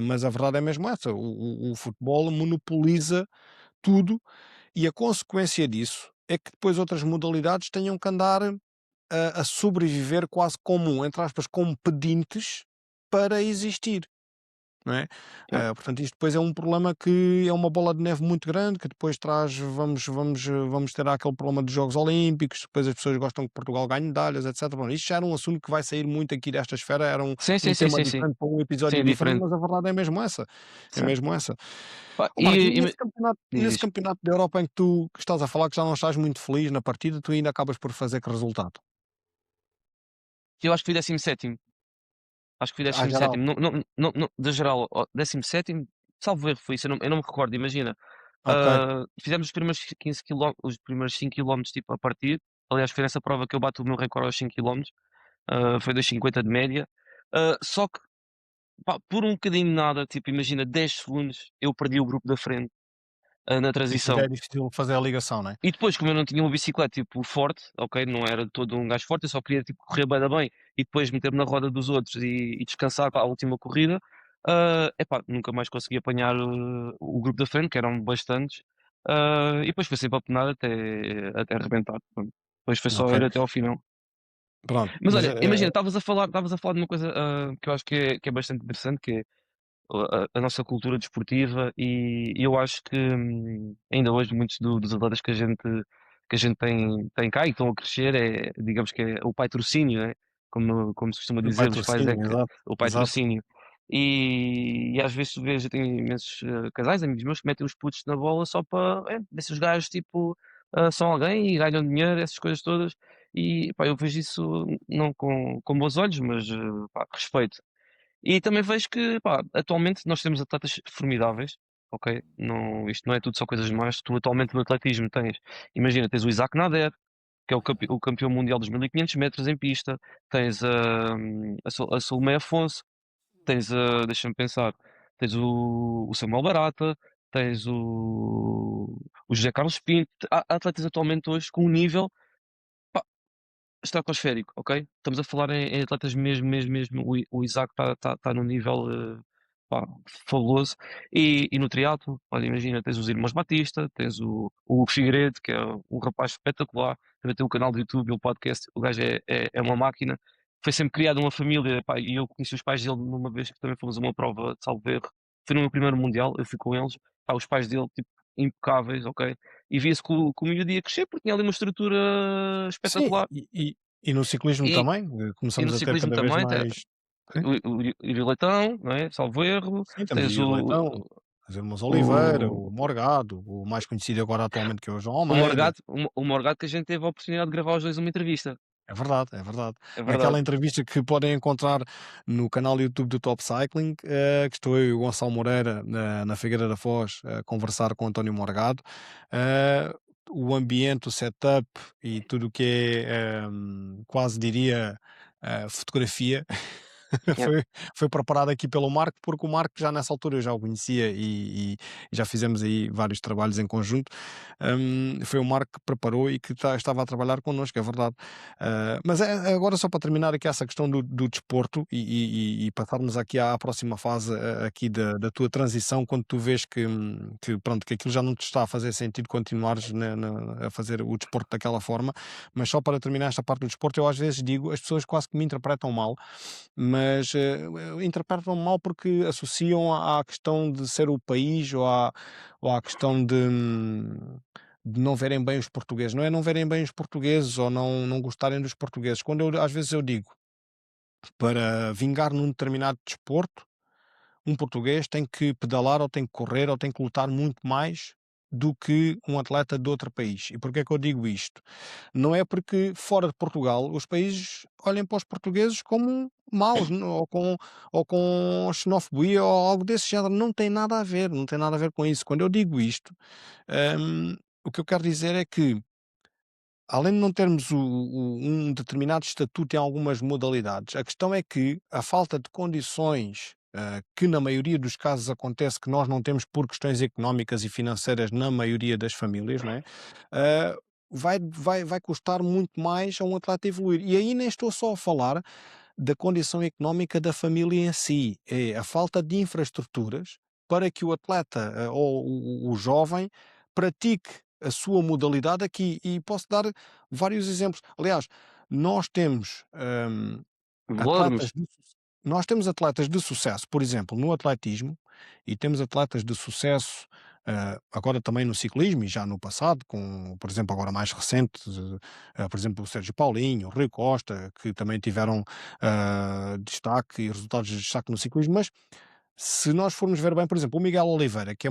mas a verdade é mesmo essa, o futebol monopoliza tudo e a consequência disso é que depois outras modalidades tenham que andar a sobreviver quase como, entre aspas, como pedintes para existir. Não é? Yeah. Portanto, isto depois é um problema que é uma bola de neve muito grande, que depois traz, vamos ter aquele problema dos Jogos Olímpicos, depois as pessoas gostam que Portugal ganhe medalhas, etc. Bom, isto já era um assunto que vai sair muito aqui desta esfera, era um, Sim, sim, um sim, tema sim, sim. diferente para um Sim, episódio é diferente, diferente. mas a verdade é mesmo essa. É Sim. mesmo essa. Pá, Ó Marco, e e nesse campeonato, diz, nesse diz. campeonato da Europa em que tu que estás a falar que já não estás muito feliz na partida, tu ainda acabas por fazer que resultado? Eu acho que fui 17º, acho que fui À geral. 17º, não da geral, ó, 17º, salvo erro foi isso, eu não me recordo, imagina, Ok. fizemos os primeiros 15 quiló os primeiros 5 quilómetros, tipo, a partir, aliás, foi nessa prova que eu bato o meu recorde aos 5 quilómetros, foi 2,50 de média, só que, pá, por um bocadinho de nada, tipo, imagina 10 segundos, eu perdi o grupo da frente, na E depois transição. é difícil fazer a ligação, não é? E depois, como eu não tinha uma bicicleta, tipo, forte, ok, não era todo um gajo forte, eu só queria, tipo, correr bué da bem e depois meter-me na roda dos outros e descansar para a última corrida, Epá, nunca mais consegui apanhar o grupo da frente, que eram bastantes, e depois foi sempre a penar até arrebentar, pronto. Depois foi só Ok, ir até ao final. pronto. Mas Mas olha, imagina, estavas a falar de uma coisa, que eu acho que é bastante interessante, que é a nossa cultura desportiva e eu acho que, ainda hoje muitos dos atletas que a gente tem cá e estão a crescer digamos que é o patrocínio, né, como se costuma o dizer, os pais é patrocínio, que exato, o exato. patrocínio. E às vezes tu vês, eu tenho imensos, casais, amigos meus que metem os putos na bola só para, ver se os gajos tipo, são alguém e ganham dinheiro, essas coisas todas. E pá, eu vejo isso não com bons olhos, mas, pá, respeito. E também vejo que, pá, atualmente nós temos atletas formidáveis, ok? Não, isto não é tudo só coisas más. Tu atualmente no atletismo imagina, tens o Isaac Nader, que é o campeão mundial dos 1500 metros em pista, tens a Salomé Afonso, tens deixa-me pensar, tens o Samuel Barata, tens o José Carlos Pinto. Há atletas atualmente hoje com um nível estratosférico, ok? Estamos a falar em atletas mesmo, mesmo, mesmo. O Isaac está num nível pá, fabuloso. E no triatlo, olha, imagina, tens os irmãos Batista, tens o Hugo Figueiredo, que é um rapaz espetacular. Também tem um canal do YouTube e um podcast. O gajo é uma máquina. Foi sempre criado numa família, pá, e eu conheci os pais dele numa vez que também fomos a uma prova de salvo erro. Foi no meu primeiro mundial, eu fui com eles. Pá, os pais dele, tipo, impecáveis, ok? E via-se que o miúdo ia crescer porque tinha ali uma estrutura Sim, espetacular. e no ciclismo E, também, e no começamos a ter ciclismo cada vez também, mais. Sim, o Yuri Leitão, não é? Salvo erro, sim, temos o tens Yuri Leitão, os irmãos Oliveira, o, o Morgado, o mais conhecido agora atualmente que é o João o Almeida. Morgado, o Morgado que a gente teve a oportunidade de gravar os dois uma entrevista. É verdade, é verdade. É Naquela verdade. entrevista que podem encontrar no canal YouTube do Top Cycling, que estou eu e o Gonçalo Moreira na Figueira da Foz a conversar com o António Morgado, eh, o ambiente, o setup e tudo o que é, quase diria, fotografia, Yeah. foi preparado aqui pelo Marco, porque o Marco já nessa altura eu já o conhecia e já fizemos aí vários trabalhos em conjunto. Foi o Marco que preparou e que estava a trabalhar connosco, é verdade. Mas agora só para terminar aqui essa questão do desporto e passarmos aqui à próxima fase aqui da tua transição, quando tu vês que, pronto, que aquilo já não te está a fazer sentido continuares a fazer o desporto daquela forma, mas só para terminar esta parte do desporto, eu às vezes digo, as pessoas quase que me interpretam mal, mas interpretam mal porque associam à questão de ser o país ou à questão de não verem bem os portugueses. Não é não verem bem os portugueses ou não gostarem dos portugueses. Quando às vezes eu digo para vingar num determinado desporto, um português tem que pedalar ou tem que correr ou tem que lutar muito mais do que um atleta de outro país. E porquê é que eu digo isto? Não é porque fora de Portugal os países olhem para os portugueses como maus ou com xenofobia ou algo desse género. Não tem nada a ver, não tem nada a ver com isso. Quando eu digo isto, o que eu quero dizer é que além de não termos um determinado estatuto em algumas modalidades, a questão é que a falta de condições, que na maioria dos casos acontece que nós não temos por questões económicas e financeiras na maioria das famílias, não é? Ah, vai custar muito mais a um atleta evoluir. E aí nem estou só a falar da condição económica da família em si, é a falta de infraestruturas para que o atleta, ou o jovem pratique a sua modalidade aqui. E posso dar vários exemplos. Aliás, nós temos, Velódromos. atletas de suce nós temos atletas de sucesso, por exemplo, no atletismo, e temos atletas de sucesso, agora também no ciclismo e já no passado, com, por exemplo, agora mais recente, por exemplo, o Sérgio Paulinho, o Rui Costa, que também tiveram, destaque e resultados de destaque no ciclismo, mas se nós formos ver bem, por exemplo, o Miguel Oliveira, que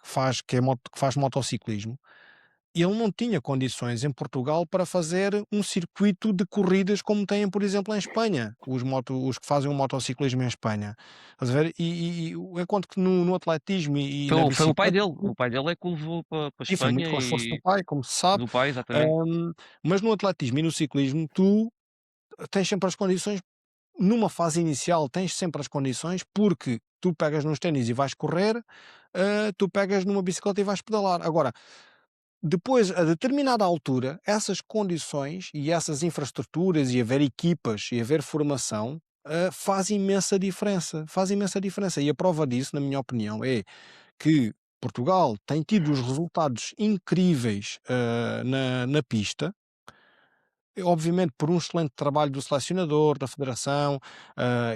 faz motociclismo, ele não tinha condições em Portugal para fazer um circuito de corridas como têm, por exemplo, em Espanha, os que fazem o motociclismo em Espanha. Estás a ver? Enquanto que no atletismo e na Foi o pai bicicleta, dele. O pai dele é que o levou para e foi Espanha muito com o esforço do e pai, como se sabe, do pai, exatamente. hum, mas no atletismo e no ciclismo tu tens sempre as condições, numa fase inicial tens sempre as condições, porque tu pegas nos ténis e vais correr, tu pegas numa bicicleta e vais pedalar. Agora, depois, a determinada altura, essas condições e essas infraestruturas e haver equipas e haver formação, faz imensa diferença, faz imensa diferença. E a prova disso, na minha opinião, é que Portugal tem tido os resultados incríveis, na pista, obviamente por um excelente trabalho do selecionador, da federação,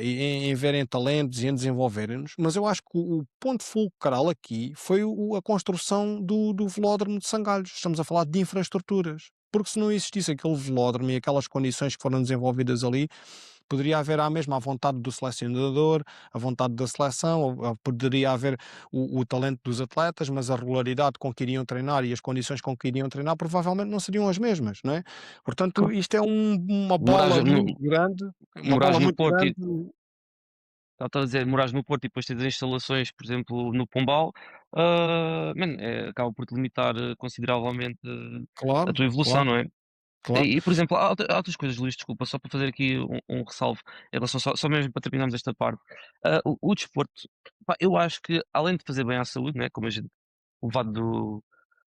e em verem talentos e em desenvolverem-nos, mas eu acho que o ponto fulcral aqui foi a construção do velódromo de Sangalhos. Estamos a falar de infraestruturas. Porque se não existisse aquele velódromo e aquelas condições que foram desenvolvidas ali, poderia haver a mesma a vontade do selecionador, a vontade da seleção, ou poderia haver o talento dos atletas, mas a regularidade com que iriam treinar e as condições com que iriam treinar provavelmente não seriam as mesmas, não é? Portanto, Claro. isto é uma Morares bola no muito grande, uma morares bola no muito Porto e grande. estava a dizer, morares no Porto e depois tens as instalações, por exemplo, no Pombal, mano, acaba por te limitar, consideravelmente, a Claro, tua evolução, claro, não é? claro. Por exemplo, há outras coisas, Luís, desculpa, só para fazer aqui um ressalvo em relação só mesmo para terminarmos esta parte. O desporto, pá, eu acho que além de fazer bem à saúde, né, como a gente levado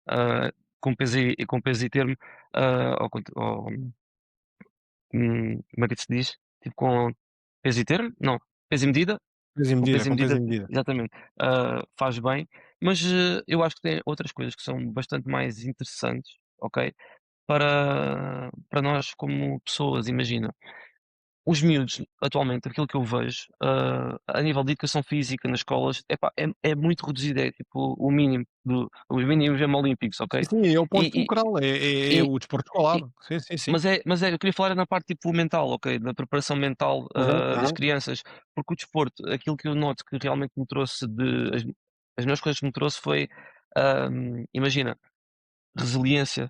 ah, com peso e termo, ou como é que se diz? Tipo com peso e termo? Não, peso e medida? Peso e Com medida, peso e com peso medida, e medida. exatamente, faz bem, mas, eu acho que tem outras coisas que são bastante mais interessantes, ok? Para nós como pessoas, imagina, os miúdos atualmente, aquilo que eu vejo, a nível de educação física nas escolas, epá, é muito reduzido, é tipo o mínimo os mínimos mesmo olímpicos, Sim, ok? sim, é o ponto E fulcral, é e o desporto escolar. e Sim, sim, sim. mas eu queria falar na parte tipo mental, ok, da preparação mental, Uhum, das uhum. crianças, porque o desporto, aquilo que eu noto que realmente me trouxe as melhores coisas que me trouxe foi, imagina, resiliência.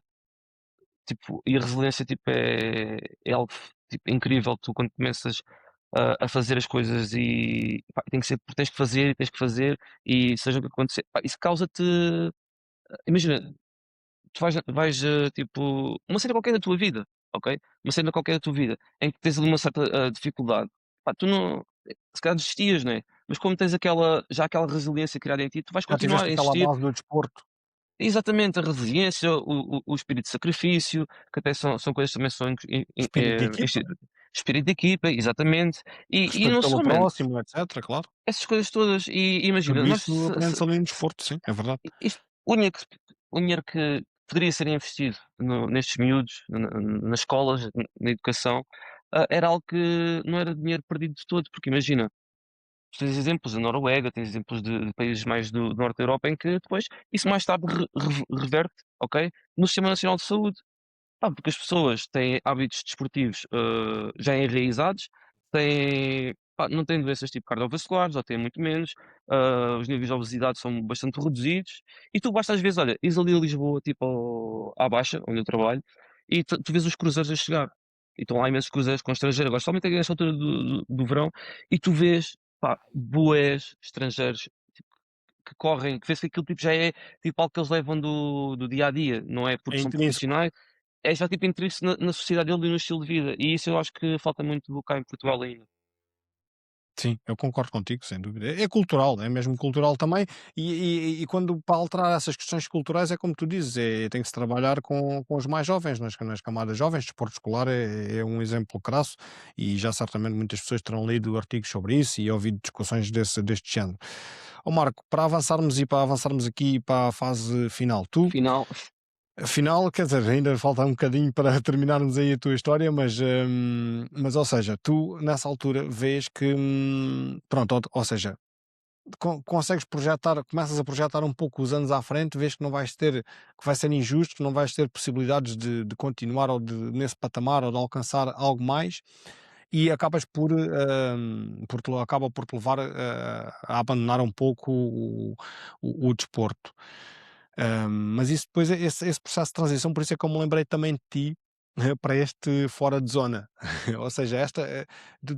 Tipo, e a resiliência, tipo, é algo, tipo, incrível. Tu quando começas a fazer as coisas e, pá, tem que ser porque tens que fazer e seja o que acontecer, pá, isso causa-te imagina, tu vais, tipo, uma cena qualquer da tua vida, ok? Uma cena qualquer da tua vida, em que tens ali uma certa, dificuldade, pá, tu não se calhar desistias, né, mas como tens aquela resiliência criada em ti, tu vais Já continuar tiveste a aquela insistir. base do desporto, Exatamente, a resiliência, o espírito de sacrifício, que até são coisas que também são espírito de equipa, espírito de equipa, exatamente. E respeito não pelo só, mano, próximo, etc, claro. essas coisas todas e imagina, Tudo nós isso aprende-se ali no desporto, sim, é verdade. isto o dinheiro que poderia ser investido nestes miúdos, nas escolas, na educação, era algo que não era dinheiro perdido de todo, porque imagina, tu tens exemplos da Noruega, tens exemplos de países mais do norte da Europa em que depois isso mais tarde reverte, ok, no Sistema Nacional de Saúde. Pá, porque as pessoas têm hábitos desportivos, já enraizados, não têm doenças tipo cardiovasculares, ou têm muito menos, os níveis de obesidade são bastante reduzidos, e tu basta às vezes, olha, ires ali a Lisboa, tipo à Baixa, onde eu trabalho, e tu vês os cruzeiros a chegar. E estão lá imensos cruzeiros com estrangeiros, agora somente aqui nesta altura do verão, e tu vês, pá, bués estrangeiros tipo, que correm, que vês que aquilo tipo, já é tipo algo que eles levam do dia a dia, não é É porque são intrínseco. profissionais, é já tipo interesse na sociedade dele e no estilo de vida, e isso eu acho que falta muito cá em Portugal ainda. Sim, eu concordo contigo, sem dúvida. É cultural, é mesmo cultural também. E quando para alterar essas questões culturais, é como tu dizes, tem que se trabalhar com os mais jovens, nas camadas jovens. Desporto escolar é um exemplo crasso e já certamente muitas pessoas terão lido artigos sobre isso e ouvido discussões deste género. Ó Marco, para avançarmos aqui para a fase final, tu Afinal, afinal, quer dizer, ainda falta um bocadinho para terminarmos aí a tua história, mas ou seja, tu nessa altura vês que, pronto, ou seja, consegues projetar, começas a projetar um pouco os anos à frente, vês que não vais ter, que vai ser injusto, que não vais ter possibilidades de continuar ou nesse patamar ou de alcançar algo mais e acabas acaba por te levar a abandonar um pouco o desporto. Mas isso depois, esse processo de transição, por isso é que eu me lembrei também de ti, para este fora de zona. Ou seja,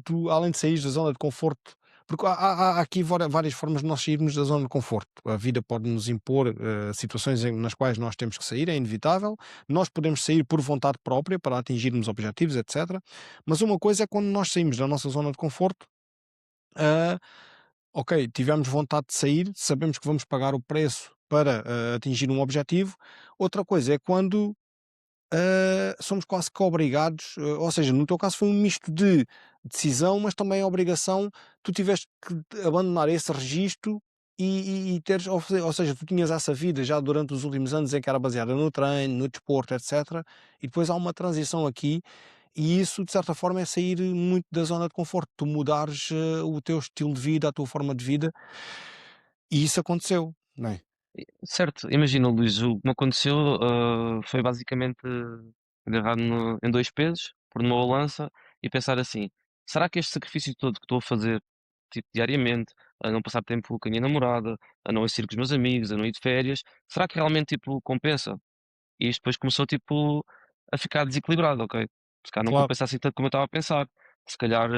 tu, além de sair da zona de conforto, porque há aqui várias formas de nós sairmos da zona de conforto. A vida pode nos impor situações nas quais nós temos que sair, é inevitável. Nós podemos sair por vontade própria para atingirmos objetivos, etc. Mas uma coisa é quando nós saímos da nossa zona de conforto. ah, Ok, tivemos vontade de sair, sabemos que vamos pagar o preço para atingir um objetivo. Outra coisa é quando somos quase que obrigados, ou seja, no teu caso foi um misto de decisão, mas também obrigação. Tu tiveste que abandonar esse registro e teres, ou seja, tu tinhas essa vida já durante os últimos anos em que era baseada no treino, no desporto, etc. E depois há uma transição aqui, e isso, de certa forma, é sair muito da zona de conforto, tu mudares o teu estilo de vida, a tua forma de vida, e isso aconteceu, não é? Certo, imagina, Luís, o que me aconteceu, foi basicamente agarrar em 2 pesos, pôr numa balança e pensar assim: "Será que este sacrifício todo que estou a fazer, tipo, diariamente, a não passar tempo com a minha namorada, a não sair com os meus amigos, a não ir de férias, será que realmente, tipo, compensa?" E isto depois começou, tipo, a ficar desequilibrado, ok? Se calhar não Claro, compensa assim tanto como eu estava a pensar. Se calhar,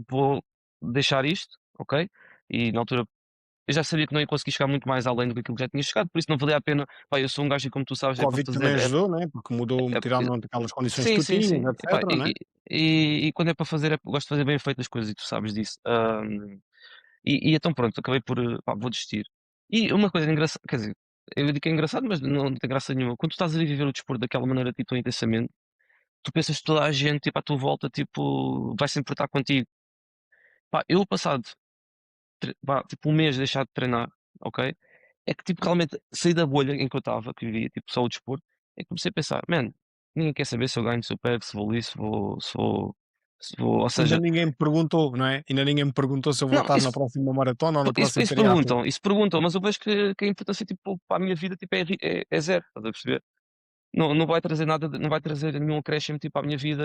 vou deixar isto, ok? E na altura eu já sabia que não ia conseguir chegar muito mais além do que aquilo que já tinha chegado, por isso não valia a pena. Pá, eu sou um gajo e como tu sabes, o é para Covid também fazer, ajudou, não é? Porque mudou, é, tiraram aquelas condições que sim, tu sim, tinhas, sim. Epá, etc, não é? e quando é para fazer, gosto de fazer bem feitas as coisas e tu sabes disso. E então pronto, acabei por, pá, vou desistir. E uma coisa engraçada, quer dizer, eu digo que é engraçado, mas não tem graça nenhuma. Quando tu estás a viver o desporto daquela maneira, tipo, tão intensamente, tu pensas que toda a gente, tipo, à tua volta, tipo, vai se importar contigo. Pá, eu passado vá, tipo um mês de deixar de treinar, ok? É que tipo realmente saí da bolha em que eu estava, que vivia tipo só o desporto, é que comecei a pensar, man, ninguém quer saber se eu ganho, se eu perco, se vou ali, se vou, ou Ainda seja, ninguém me perguntou, não é? Ainda ninguém me perguntou se eu vou não, estar na próxima maratona ou no isso, próximo triatlo. isso perguntam, mas eu vejo que a importância tipo, para a minha vida tipo, é zero, estás a perceber? Não vai trazer nada, não vai trazer nenhum acréscimo tipo à minha vida,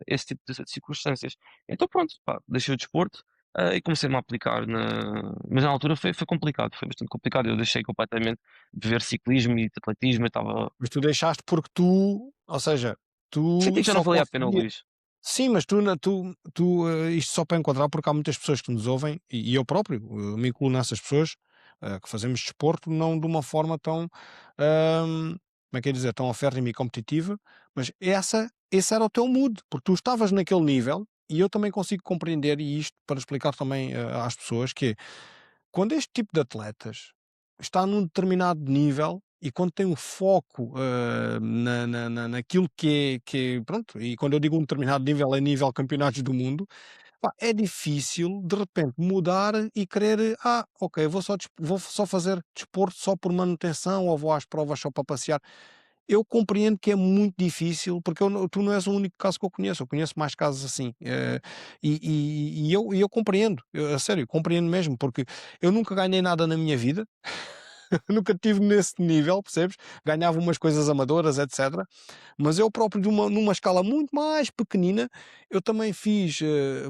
esse tipo de circunstâncias. Então pronto, pá, deixei o desporto, e comecei-me a aplicar mas na altura foi complicado, foi bastante complicado. Eu deixei completamente de ver ciclismo e de atletismo, eu estava Mas tu deixaste porque tu, ou seja, senti tu que já não só valia a pena, conseguias. Luís. Sim, mas isto só para enquadrar, porque há muitas pessoas que nos ouvem, e eu próprio, me incluo nessas pessoas, que fazemos desporto não de uma forma tão, como é que é dizer, tão aférrima e competitiva, mas esse era o teu mood, porque tu estavas naquele nível, e eu também consigo compreender, e isto para explicar também às pessoas, que é, quando este tipo de atletas está num determinado nível e quando tem um foco, naquilo que é pronto, e quando eu digo um determinado nível, é nível campeonatos do mundo, pá, é difícil de repente mudar e querer: "Ah, ok, vou só fazer desporto só por manutenção ou vou às provas só para passear". Eu compreendo que é muito difícil, porque tu não és o único caso que eu conheço mais casos assim, e eu compreendo, a sério, compreendo mesmo, porque eu nunca ganhei nada na minha vida, nunca tive nesse nível, percebes? Ganhava umas coisas amadoras, etc. Mas eu próprio, numa escala muito mais pequenina, eu também fiz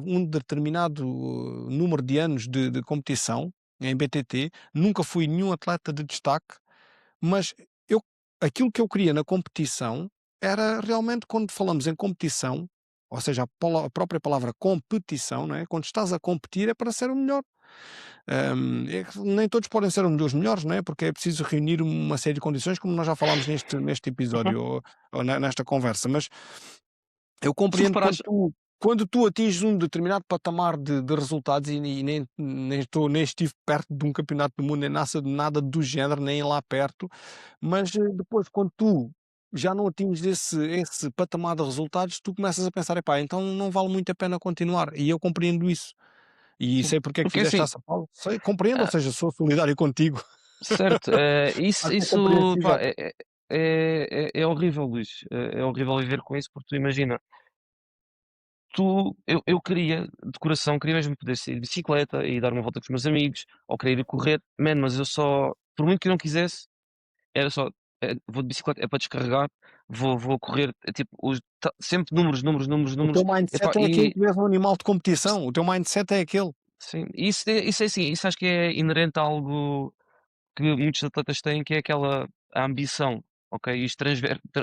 um determinado número de anos de competição em BTT, nunca fui nenhum atleta de destaque, mas eu aquilo que eu queria na competição era realmente, quando falamos em competição, ou seja, a própria palavra competição, não é? Quando estás a competir é para ser o melhor. É que nem todos podem ser um dos melhores, não é? Porque é preciso reunir uma série de condições, como nós já falámos neste Uhum. episódio, ou nesta conversa, mas eu Se compreendo reparares, quando tu atinges um determinado patamar de resultados, e nem estive perto de um campeonato do mundo, nem nada do género, nem lá perto, mas depois, quando tu já não atinges esse patamar de resultados, tu começas a pensar: "Epá, então não vale muito a pena continuar", e eu compreendo isso. E sim, sei porque é que porque fizeste assim, essa pausa. Sei, compreendo, ou ah, seja, sou solidário contigo. certo, isso, Acho que é isso compreensível. pá, é horrível, Luís. É horrível viver com isso, porque tu imagina. Eu queria, de coração, queria mesmo poder sair de bicicleta e dar uma volta com os meus amigos, ou querer ir correr, man, mas eu só, por muito que eu não quisesse, era só, vou de bicicleta, é para descarregar, vou correr, é tipo, sempre números, números, números, O teu números, epá, mindset é aquele, e tu és um animal de competição, o teu mindset é aquele. sim, isso é assim, isso acho que é inerente a algo que muitos atletas têm, que é aquela a ambição, ok? Isto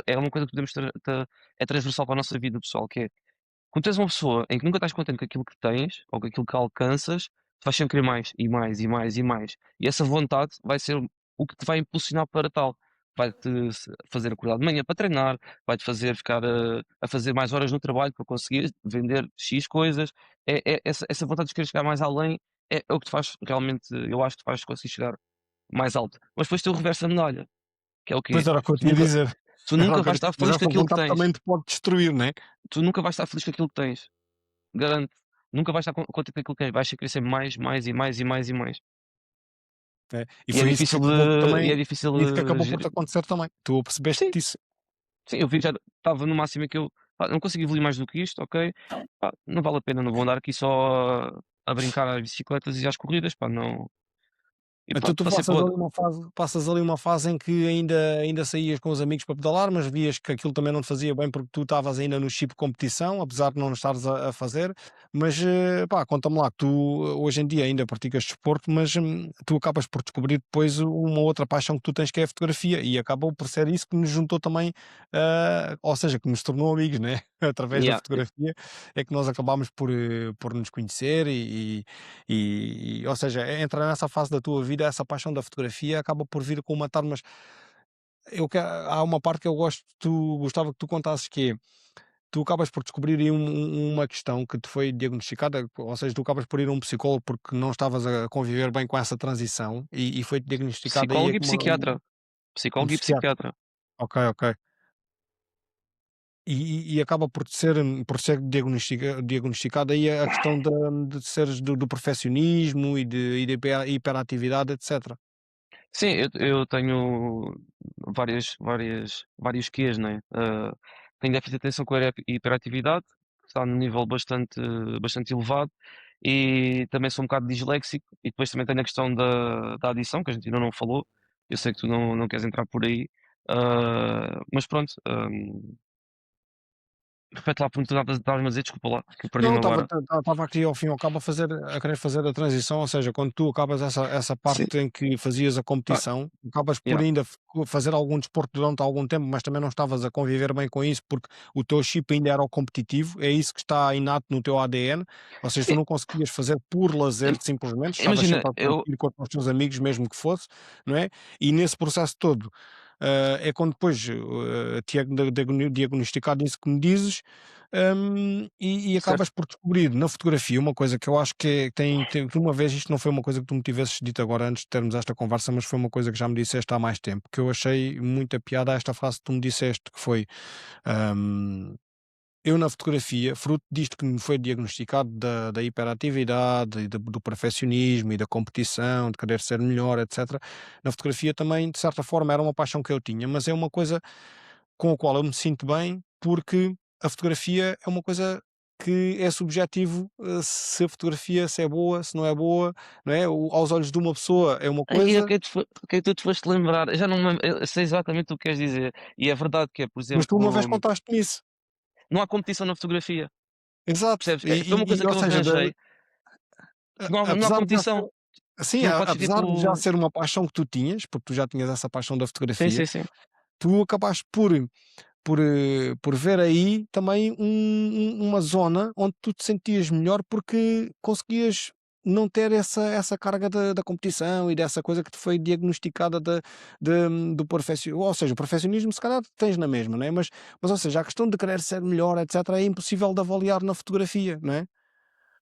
é uma coisa que podemos é transversal para a nossa vida pessoal, que é quando tu és uma pessoa em que nunca estás contente com aquilo que tens ou com aquilo que alcanças, tu vais sempre querer mais e mais e mais e mais. E essa vontade vai ser o que te vai impulsionar para tal. Vai-te fazer acordar de manhã para treinar, vai-te fazer ficar a fazer mais horas no trabalho para conseguir vender X coisas. Essa vontade de querer chegar mais além é o que te faz realmente, eu acho que te faz conseguir chegar mais alto. Mas depois tem o reverso da medalha, que é o Pois quê? era o que eu Tu te ia nunca, dizer. Tu Era nunca o que eu vais ia estar mas feliz com essa aquilo que vontade tens. também te pode destruir, né? Tu nunca vais estar feliz com aquilo que tens, garanto. Nunca vais estar contente com aquilo que tens, vais querer sempre mais, mais e mais e mais e mais. É. E E é foi isso que difícil acabou por de também e é difícil, isso que acabou por te gerir. acontecer também. Tu percebeste Sim, disso. sim, eu vi que já estava no máximo em que eu, pá, não consigo evoluir mais do que isto, ok, pá, não vale a pena, não vou andar aqui só a brincar às bicicletas e às corridas, pá, não. E Então pronto, tu passas ali uma fase em que ainda saías com os amigos para pedalar, mas vias que aquilo também não te fazia bem porque tu estavas ainda no chip competição, apesar de não estares a fazer, mas, pá, conta-me lá que tu hoje em dia ainda praticas desporto, mas, tu acabas por descobrir depois uma outra paixão que tu tens que é a fotografia e acabou por ser isso que nos juntou também, ou seja, que nos tornou amigos, né, através da yeah, fotografia é que nós acabámos por nos conhecer ou seja, entra nessa fase da tua vida, essa paixão da fotografia acaba por vir com uma tarde, mas há uma parte que eu gostava que tu contasses que é, tu acabas por descobrir aí uma questão que te foi diagnosticada, ou seja, tu acabas por ir a um psicólogo porque não estavas a conviver bem com essa transição e foi diagnosticada aí psicólogo e psiquiatra, um psicólogo e psiquiatra. psiquiatra. Ok, ok. E acaba por ser diagnosticada aí a questão de seres do perfeccionismo e de hiperatividade, etc. Sim, eu tenho vários quês, né, tenho déficit de atenção com hiperatividade, que está num nível bastante elevado, e também sou um bocado disléxico, e depois também tenho a questão da adição, que a gente ainda não falou, eu sei que tu não queres entrar por aí, mas pronto, repete lá a pergunta que estavas-me a dizer, desculpa lá, que eu Não, perdi-me agora. estava aqui ao fim e ao cabo a querer fazer a transição, ou seja, quando tu acabas essa Sim, parte em que fazias a pá, competição, acabas por yeah. ainda fazer algum desporto durante algum tempo, mas também não estavas a conviver bem com isso, porque o teu chip ainda era o competitivo, é isso que está inato no teu ADN, ou seja, tu Sim, não conseguias fazer por lazer im simplesmente, estavas imagina, sempre a competir com os teus amigos, mesmo que fosse, não é? E nesse processo todo, é quando depois, te é diagnosticado isso que me dizes, e certo. acabas por descobrir na fotografia uma coisa que eu acho que que uma vez isto não foi uma coisa que tu me tivesses dito agora antes de termos esta conversa, mas foi uma coisa que já me disseste há mais tempo, que eu achei muita piada a esta frase que tu me disseste, que foi, hum, eu na fotografia, fruto disto que me foi diagnosticado da hiperatividade e do perfeccionismo e da competição, de querer ser melhor, etc. Na fotografia também, de certa forma, era uma paixão que eu tinha, mas é uma coisa com a qual eu me sinto bem, porque a fotografia é uma coisa que é subjetivo, se a fotografia se é boa, se não é boa, não é? Aos olhos de uma pessoa é uma Aí, coisa, o que é que tu te foste lembrar? Eu já não me lembro, eu sei exatamente o que queres dizer. E é verdade que é, por mas tu uma vez exemplo, contaste-me isso. não há competição na fotografia, Exato. percebes? Foi uma coisa que Ou eu seja, arranjei, porque não há apesar de já ser competição. assim, Tu não podes apesar de já tipo. ser uma paixão que tu tinhas, porque tu já tinhas essa paixão da Sim, fotografia, sim, sim. tu acabaste por ver aí também uma zona onde tu te sentias melhor porque conseguias não ter essa carga da competição e dessa coisa que te foi diagnosticada do perfeccionismo, ou seja, o perfeccionismo se calhar tens na mesma, não é? Mas ou seja, a questão de querer ser melhor, etc., é impossível de avaliar na fotografia, não é?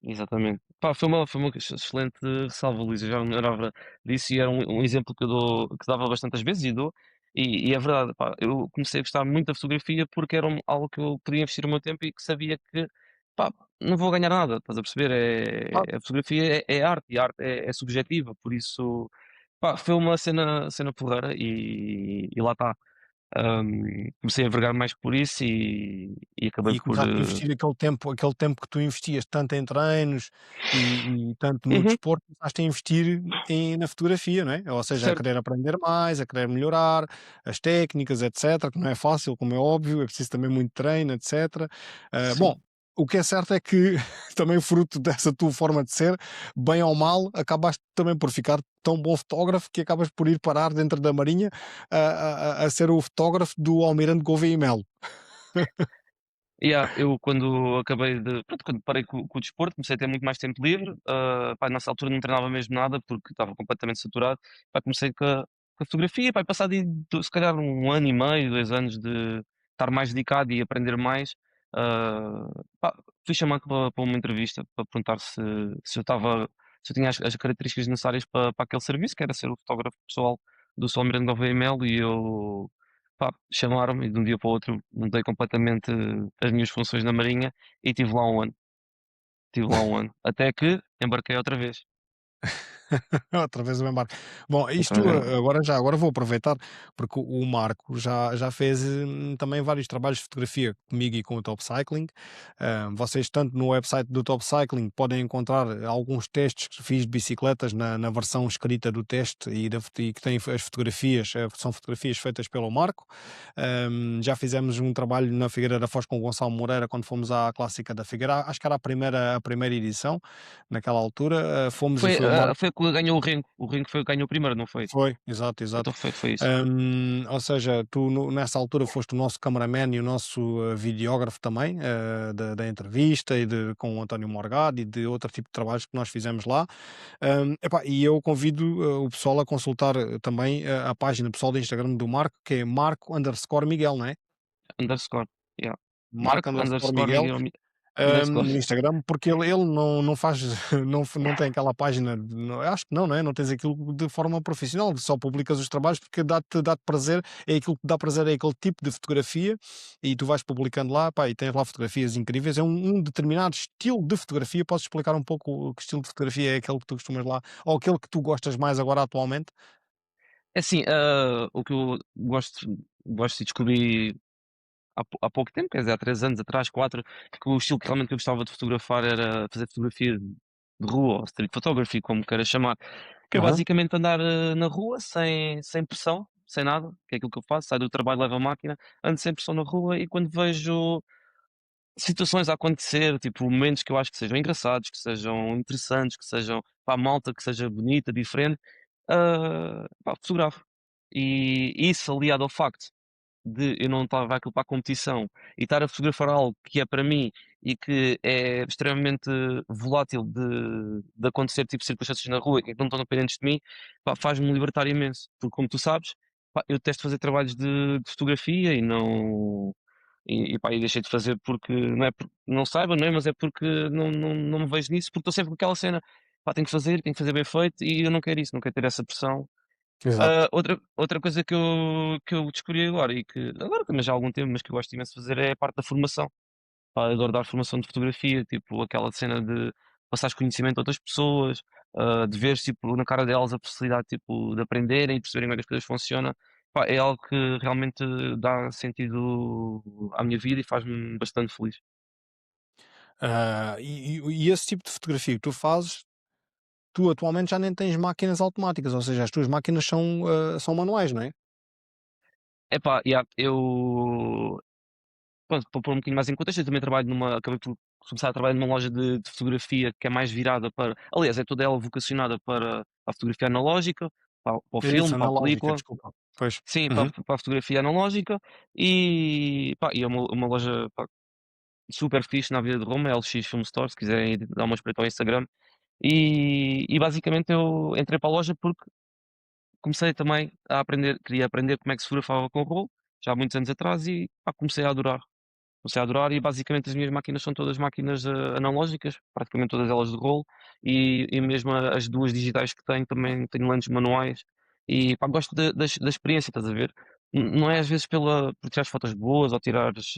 Exatamente. Pá, foi uma excelente ressalva, Luís. Eu já não me lembrava disso e era um exemplo que dava bastantes vezes e dou. E é verdade, pá, eu comecei a gostar muito da fotografia porque era algo que eu podia investir o meu tempo e que sabia que, pá, não vou ganhar nada, estás a perceber? Ah, A fotografia é arte e a arte é subjetiva, por isso, pá, foi uma cena porreira e lá está. Comecei a vergar mais por isso e acabei e por. começaste a investir aquele tempo que tu investias tanto em treinos e tanto no Uhum, desporto, começaste a investir na fotografia, não é? Ou seja, a certo. querer aprender mais, a querer melhorar as técnicas, etc., que não é fácil, como é óbvio, é preciso também muito treino, etc. Bom, Sim. o que é certo é que também fruto dessa tua forma de ser, bem ou mal, acabaste também por ficar tão bom fotógrafo que acabas por ir parar dentro da Marinha a ser o fotógrafo do Almirante Gouveia e Melo. Yeah, eu quando acabei de pronto, quando parei com o desporto, comecei a ter muito mais tempo livre, pá, nessa altura não treinava mesmo nada, porque estava completamente saturado, pá, comecei com a fotografia, pá, e passado se calhar 1 ano e meio, 2 anos de estar mais dedicado e aprender mais, ah, pá, fui chamado para uma entrevista para perguntar se eu tinha as características necessárias para aquele serviço, que era ser o fotógrafo pessoal do Sr. Almirante Gouveia e Melo, e eu pá, chamaram-me e de um dia para o outro mudei completamente as minhas funções na Marinha e estive lá um ano. Estive lá um ano. Até que embarquei outra vez. Outra vez o mesmo Marco. Bom, Outra isto vez embarquei. agora vou aproveitar, porque o Marco já fez também vários trabalhos de fotografia comigo e com o Top Cycling. Vocês, tanto no website do Top Cycling, podem encontrar alguns testes que fiz de bicicletas na versão escrita do teste e que tem as fotografias, são fotografias feitas pelo Marco. Já fizemos um trabalho na Figueira da Foz com o Gonçalo Moreira quando fomos à Clássica da Figueira, acho que era a primeira edição, naquela altura. Fomos e Foi, foi o Marco. foi que ganhou o Renko. O Renko foi o que ganhou primeiro, não foi? Foi, exato, exato. Então foi isso. Ou seja, tu nessa altura foste o nosso cameraman e o nosso, videógrafo também, da entrevista e com o António Morgado e de outro tipo de trabalhos que nós fizemos lá. Epá, e eu convido, o pessoal a consultar também a página pessoal do Instagram do Marco, que é Marco_Miguel, não é? Underscore. Yeah. Marco underscore Marco_Miguel. Miguel underscore. No Instagram, porque ele não faz não tem aquela página acho que não é? Não tens aquilo de forma profissional, só publicas os trabalhos porque dá-te prazer, é aquilo que dá prazer, é aquele tipo de fotografia e tu vais publicando lá, pá, e tens lá fotografias incríveis, é um determinado estilo de fotografia. Podes explicar um pouco o que estilo de fotografia é aquele que tu costumas lá ou aquele que tu gostas mais agora atualmente? É assim, o que eu gosto de descobrir há pouco tempo, quer dizer, há 3 anos atrás, 4, que o estilo que realmente eu gostava de fotografar era fazer fotografia de rua, ou street photography, como queiras chamar, que é Aham, basicamente andar, na rua sem pressão, sem nada, que é aquilo que eu faço, saio do trabalho, levo a máquina, ando sem pressão na rua e quando vejo situações a acontecer, tipo, momentos que eu acho que sejam engraçados, que sejam interessantes, que sejam, pá, malta que seja bonita, diferente, pá, fotografo. E isso aliado ao facto de eu não estar aquilo para a competição e estar a fotografar algo que é para mim e que é extremamente volátil de acontecer, tipo, circunstâncias na rua que não estão dependentes de mim, pá, faz-me libertar imenso. Porque como tu sabes, pá, eu detesto fazer trabalhos de fotografia e não pá, e deixei de fazer porque não é porque não saiba, não é, mas é porque não me vejo nisso, porque estou sempre com aquela cena, pá, tenho que fazer bem feito e eu não quero isso, não quero ter essa pressão. exato. Outra coisa que eu descobri agora e que agora também já há algum tempo, mas que eu gosto imenso de fazer é a parte da formação. Pá, adoro dar formação de fotografia, tipo aquela cena de passares conhecimento a outras pessoas, de veres tipo, na cara delas a facilidade tipo, de aprenderem e perceberem como é que as coisas funcionam. Pá, é algo que realmente dá sentido à minha vida e faz-me bastante feliz. E esse tipo de fotografia que tu fazes, tu atualmente já nem tens máquinas automáticas, ou seja, as tuas máquinas são manuais, não é? Epá, yeah, eu pronto, para pôr um bocadinho mais em contexto, eu também trabalho acabei por começar a trabalhar numa loja de fotografia que é mais virada para, aliás, é toda ela vocacionada para a fotografia analógica, para o É isso, filme, para a analógica, película, desculpa. Pois. sim, Uhum. para a fotografia analógica e é uma loja, pá, super fixe na Avenida de Roma, é LX Film Store, se quiserem ir dar uma espreita ao Instagram. E basicamente eu entrei para a loja porque comecei também a aprender, queria aprender como é que se fotografava com o rolo, já há muitos anos atrás e, pá, comecei a adorar e basicamente as minhas máquinas são todas máquinas, analógicas, praticamente todas elas de rolo, e mesmo as 2 digitais que tenho também tenho lentes manuais e, pá, gosto da experiência, estás a ver? Não é às vezes por tirares fotos boas ou tirares,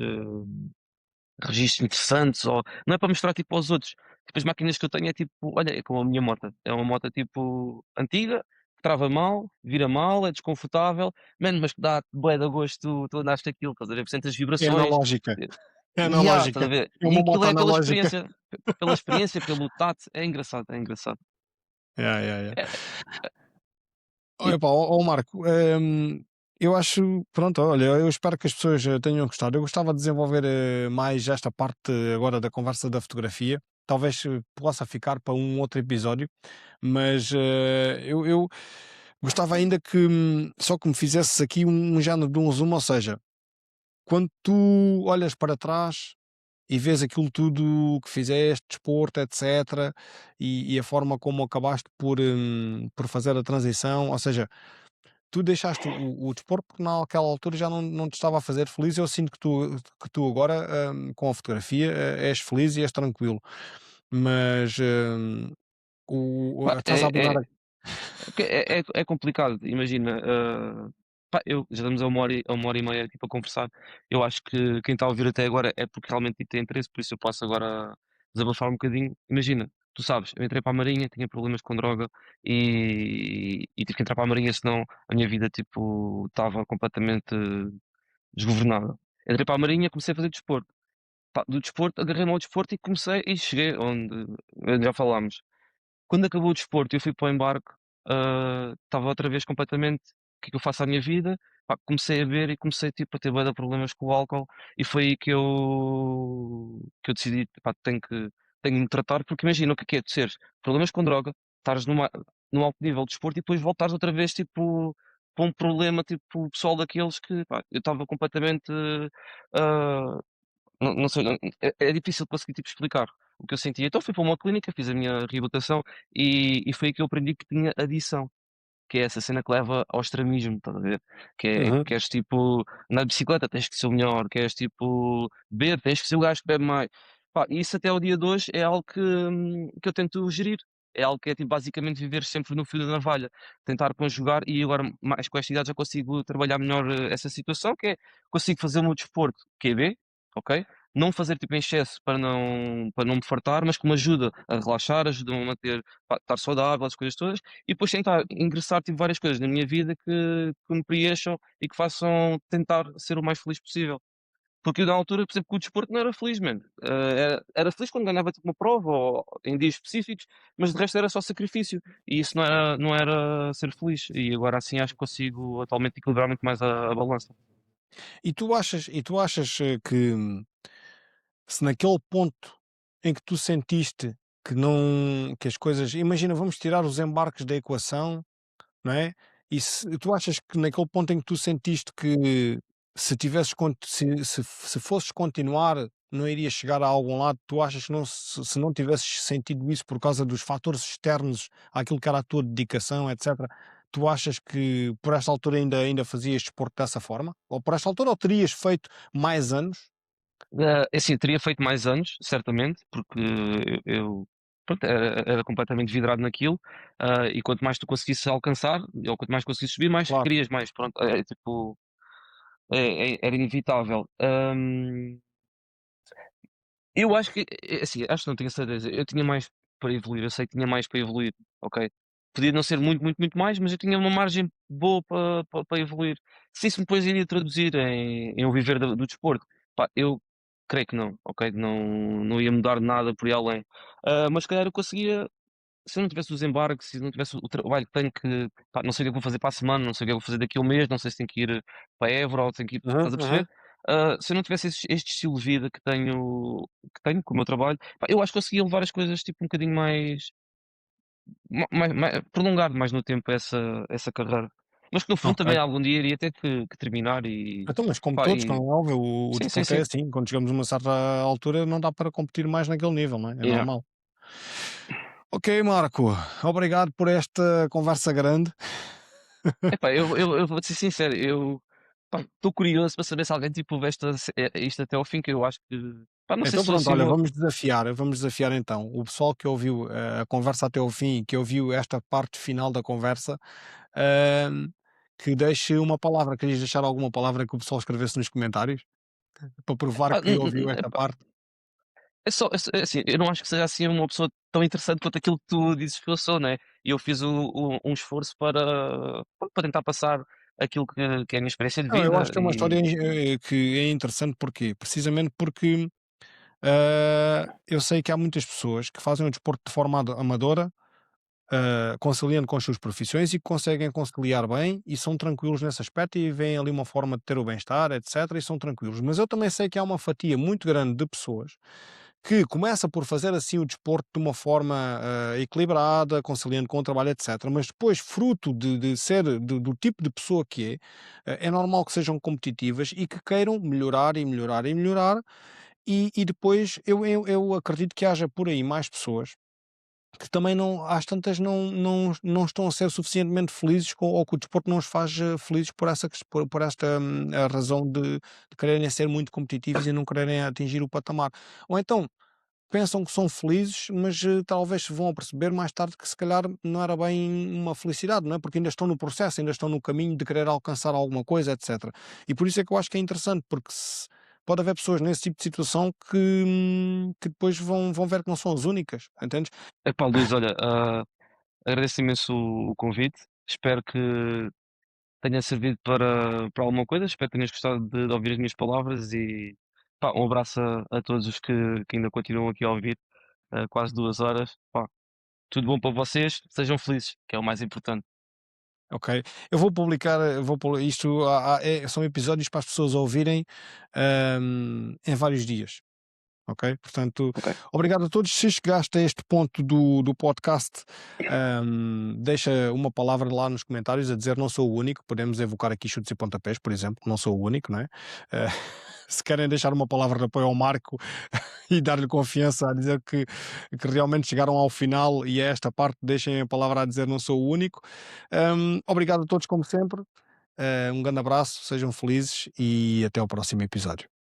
registros interessantes ou não é para mostrar tipo aos outros. Tipo, as máquinas que eu tenho é tipo, olha, é como a minha moto, é uma moto tipo antiga, que trava mal, vira mal, é desconfortável, mano, mas que dá bué de gosto tu andares naquilo, estás a ver? Sentes as É vibrações, analógica, eh, é estás a analógica, ver? é E uma aquilo moto é analógica. pela experiência, pelo tato, é engraçado, é engraçado. Yeah, yeah, yeah. É, e Olha, pá, ó Marco, eu acho, pronto, olha, eu espero que as pessoas tenham gostado. Eu gostava de desenvolver mais esta parte agora da conversa da fotografia. Talvez possa ficar para um outro episódio, mas eu gostava ainda que só que me fizesses aqui um género de um resumo, ou seja, quando tu olhas para trás e vês aquilo tudo que fizeste, desporto, etc., e a forma como acabaste por fazer a transição, ou seja, tu deixaste o desporto porque naquela altura já não te estava a fazer feliz. Eu sinto que tu agora, com a fotografia, és feliz e és tranquilo, mas pá, estás a abordar. é complicado, imagina, pá, eu já estamos a 1 hora e meia, tipo, a conversar. Eu acho que quem está a ouvir até agora é porque realmente tipo, tem interesse, por isso eu posso agora desabafar um bocadinho. Imagina, tu sabes, eu entrei para a Marinha, tinha problemas com droga e tive que entrar para a Marinha, senão a minha vida, tipo, estava completamente desgovernada. Entrei para a Marinha, comecei a fazer desporto. Pá, do desporto, agarrei-me ao desporto e comecei e cheguei onde já falámos. Quando acabou o desporto e eu fui para o embarque, estava outra vez completamente, o que é que eu faço à minha vida? Pá, comecei a ver e comecei, tipo, a ter bué de problemas com o álcool e foi aí que eu decidi, pá, tenho que me tratar, porque imagina o que é tu seres problemas com droga, estares num alto nível de desporto e depois voltares outra vez, tipo, para um problema, tipo, pessoal daqueles que, pá, eu estava completamente, ah, não sei, é difícil conseguir, tipo, explicar o que eu sentia. Então fui para uma clínica, fiz a minha reabilitação e foi aí que eu aprendi que tinha adição, que é essa cena que leva ao extremismo, estás a ver? Que é Uhum. queres tipo andar de bicicleta, tens que ser o melhor, queres tipo beber, tens que ser o gajo que bebe mais. Pá, e isso até ao dia de hoje é algo que eu tento gerir. É algo que é tipo basicamente viver sempre no fio da navalha, tentar conjugar e agora mais com esta idade já consigo trabalhar melhor essa situação, que é consigo fazer o meu desporto QB, ok? Não fazer tipo em excesso para não me fartar, mas que me ajuda a relaxar, ajuda-me a manter, pá, estar saudável, as coisas todas, e depois tentar ingressar tipo, várias coisas na minha vida que me preencham e que façam tentar ser o mais feliz possível. Porque eu, na altura, por exemplo, com o desporto não era feliz, mano. Era feliz quando ganhava tipo, uma prova ou em dias específicos, mas de resto era só sacrifício. E isso não era ser feliz. E agora assim acho que consigo atualmente equilibrar muito mais a balança. E tu achas que se naquele ponto em que tu sentiste que não que as coisas imagina, vamos tirar os embarques da equação, não é? E se tu achas que naquele ponto em que tu sentiste que se tivesses se fosses continuar, não irias chegar a algum lado, tu achas que não se não tivesses sentido isso por causa dos fatores externos àquilo que era a tua dedicação, etcétera, tu achas que por esta altura ainda fazias desporto dessa forma? Ou por esta altura ou terias feito mais anos? É assim, eu teria feito mais anos, certamente, porque eu pronto, era completamente vidrado naquilo, e quanto mais tu conseguisses alcançar, ou quanto mais conseguisses subir, mais Claro. querias mais, pronto, tipo, era inevitável. Eu acho que, assim, acho que não tenho certeza, eu tinha mais para evoluir, eu sei que tinha mais para evoluir, ok? Podia não ser muito, muito, muito mais, mas eu tinha uma margem boa para evoluir. Se isso me depois iria traduzir em eu viver do desporto, pá, eu creio que não, ok? Não ia mudar nada por aí além. Mas se calhar eu conseguia, se eu não tivesse os embarques, se eu não tivesse o trabalho que tenho que, pá, não sei o que é que vou fazer para a semana, não sei o que é que vou fazer daqui a um mês, não sei se tenho que ir para Évora ou tenho que ir, Aham, estás a perceber? aham. Se eu não tivesse este estilo de vida que tenho com o meu trabalho, pá, eu acho que conseguia levar as coisas tipo um bocadinho prolongar mais no tempo essa carreira. Mas que no fundo também Ok. algum dia iria ter que terminar e, Então, mas como pá, todos, e como é óbvio, o sim, sim, desporto é sim. assim, quando chegamos a uma certa altura não dá para competir mais naquele nível, não é? É Yeah. normal. Ok, Marco, obrigado por esta conversa grande. Epá, eu vou-te ser sincero, eu estou curioso para saber se alguém tipo ouve isto até ao fim, que eu acho que pá, não sei Então se sou pronto, assim olha, uma. vamos desafiar então. O pessoal que ouviu a conversa até ao fim, que ouviu esta parte final da conversa, ahm, que deixe uma palavra. Querias deixar alguma palavra que o pessoal escrevesse nos comentários? Para provar Epá, que ouviu esta epá, parte? é assim, eu não acho que seja assim uma pessoa tão interessante quanto aquilo que tu dizes que eu sou, né? E eu fiz um esforço para tentar passar aquilo que é a minha experiência de Não, eu vida acho que é uma história e que é interessante porquê? Precisamente porque eu sei que há muitas pessoas que fazem o desporto de forma amadora, conciliando com as suas profissões e que conseguem conciliar bem e são tranquilos nesse aspecto e veem ali uma forma de ter o bem-estar, etc. E são tranquilos. Mas eu também sei que há uma fatia muito grande de pessoas que começa por fazer assim o desporto de uma forma equilibrada, conciliando com o trabalho, etc. Mas depois, fruto de ser do tipo de pessoa que é normal que sejam competitivas e que queiram melhorar e melhorar e melhorar e depois eu acredito que haja por aí mais pessoas que também não às tantas não estão a ser suficientemente felizes com ou que o desporto não os faz, felizes por essa por esta, a razão de quererem ser muito competitivos e não quererem atingir o patamar. Ou então pensam que são felizes, mas talvez se vão a perceber mais tarde que se calhar não era bem uma felicidade, não é? Porque ainda estão no processo, ainda estão no caminho de querer alcançar alguma coisa, etc. E por isso é que eu acho que é interessante, porque pode haver pessoas nesse tipo de situação que depois vão ver que não são as únicas, entendes? Epá, Luís, olha, agradeço imenso o convite. Espero que tenha servido para alguma coisa. Espero que tenhas gostado de ouvir as minhas palavras e pá, um abraço a todos os que ainda continuam aqui a ouvir, quase 2 horas. Pá, tudo bom para vocês, sejam felizes, que é o mais importante. Ok? Eu vou publicar, isto, são episódios para as pessoas ouvirem em vários dias. Ok? Portanto, Ok. obrigado a todos. Se chegaste a este ponto do podcast, deixa uma palavra lá nos comentários a dizer não sou o único. Podemos evocar aqui chutes e pontapés, por exemplo, não sou o único, não é? Eh, se querem deixar uma palavra de apoio ao Marco e dar-lhe confiança a dizer que realmente chegaram ao final e a esta parte, deixem a palavra a dizer não sou o único. Obrigado a todos, como sempre. Um grande abraço, sejam felizes e até ao próximo episódio.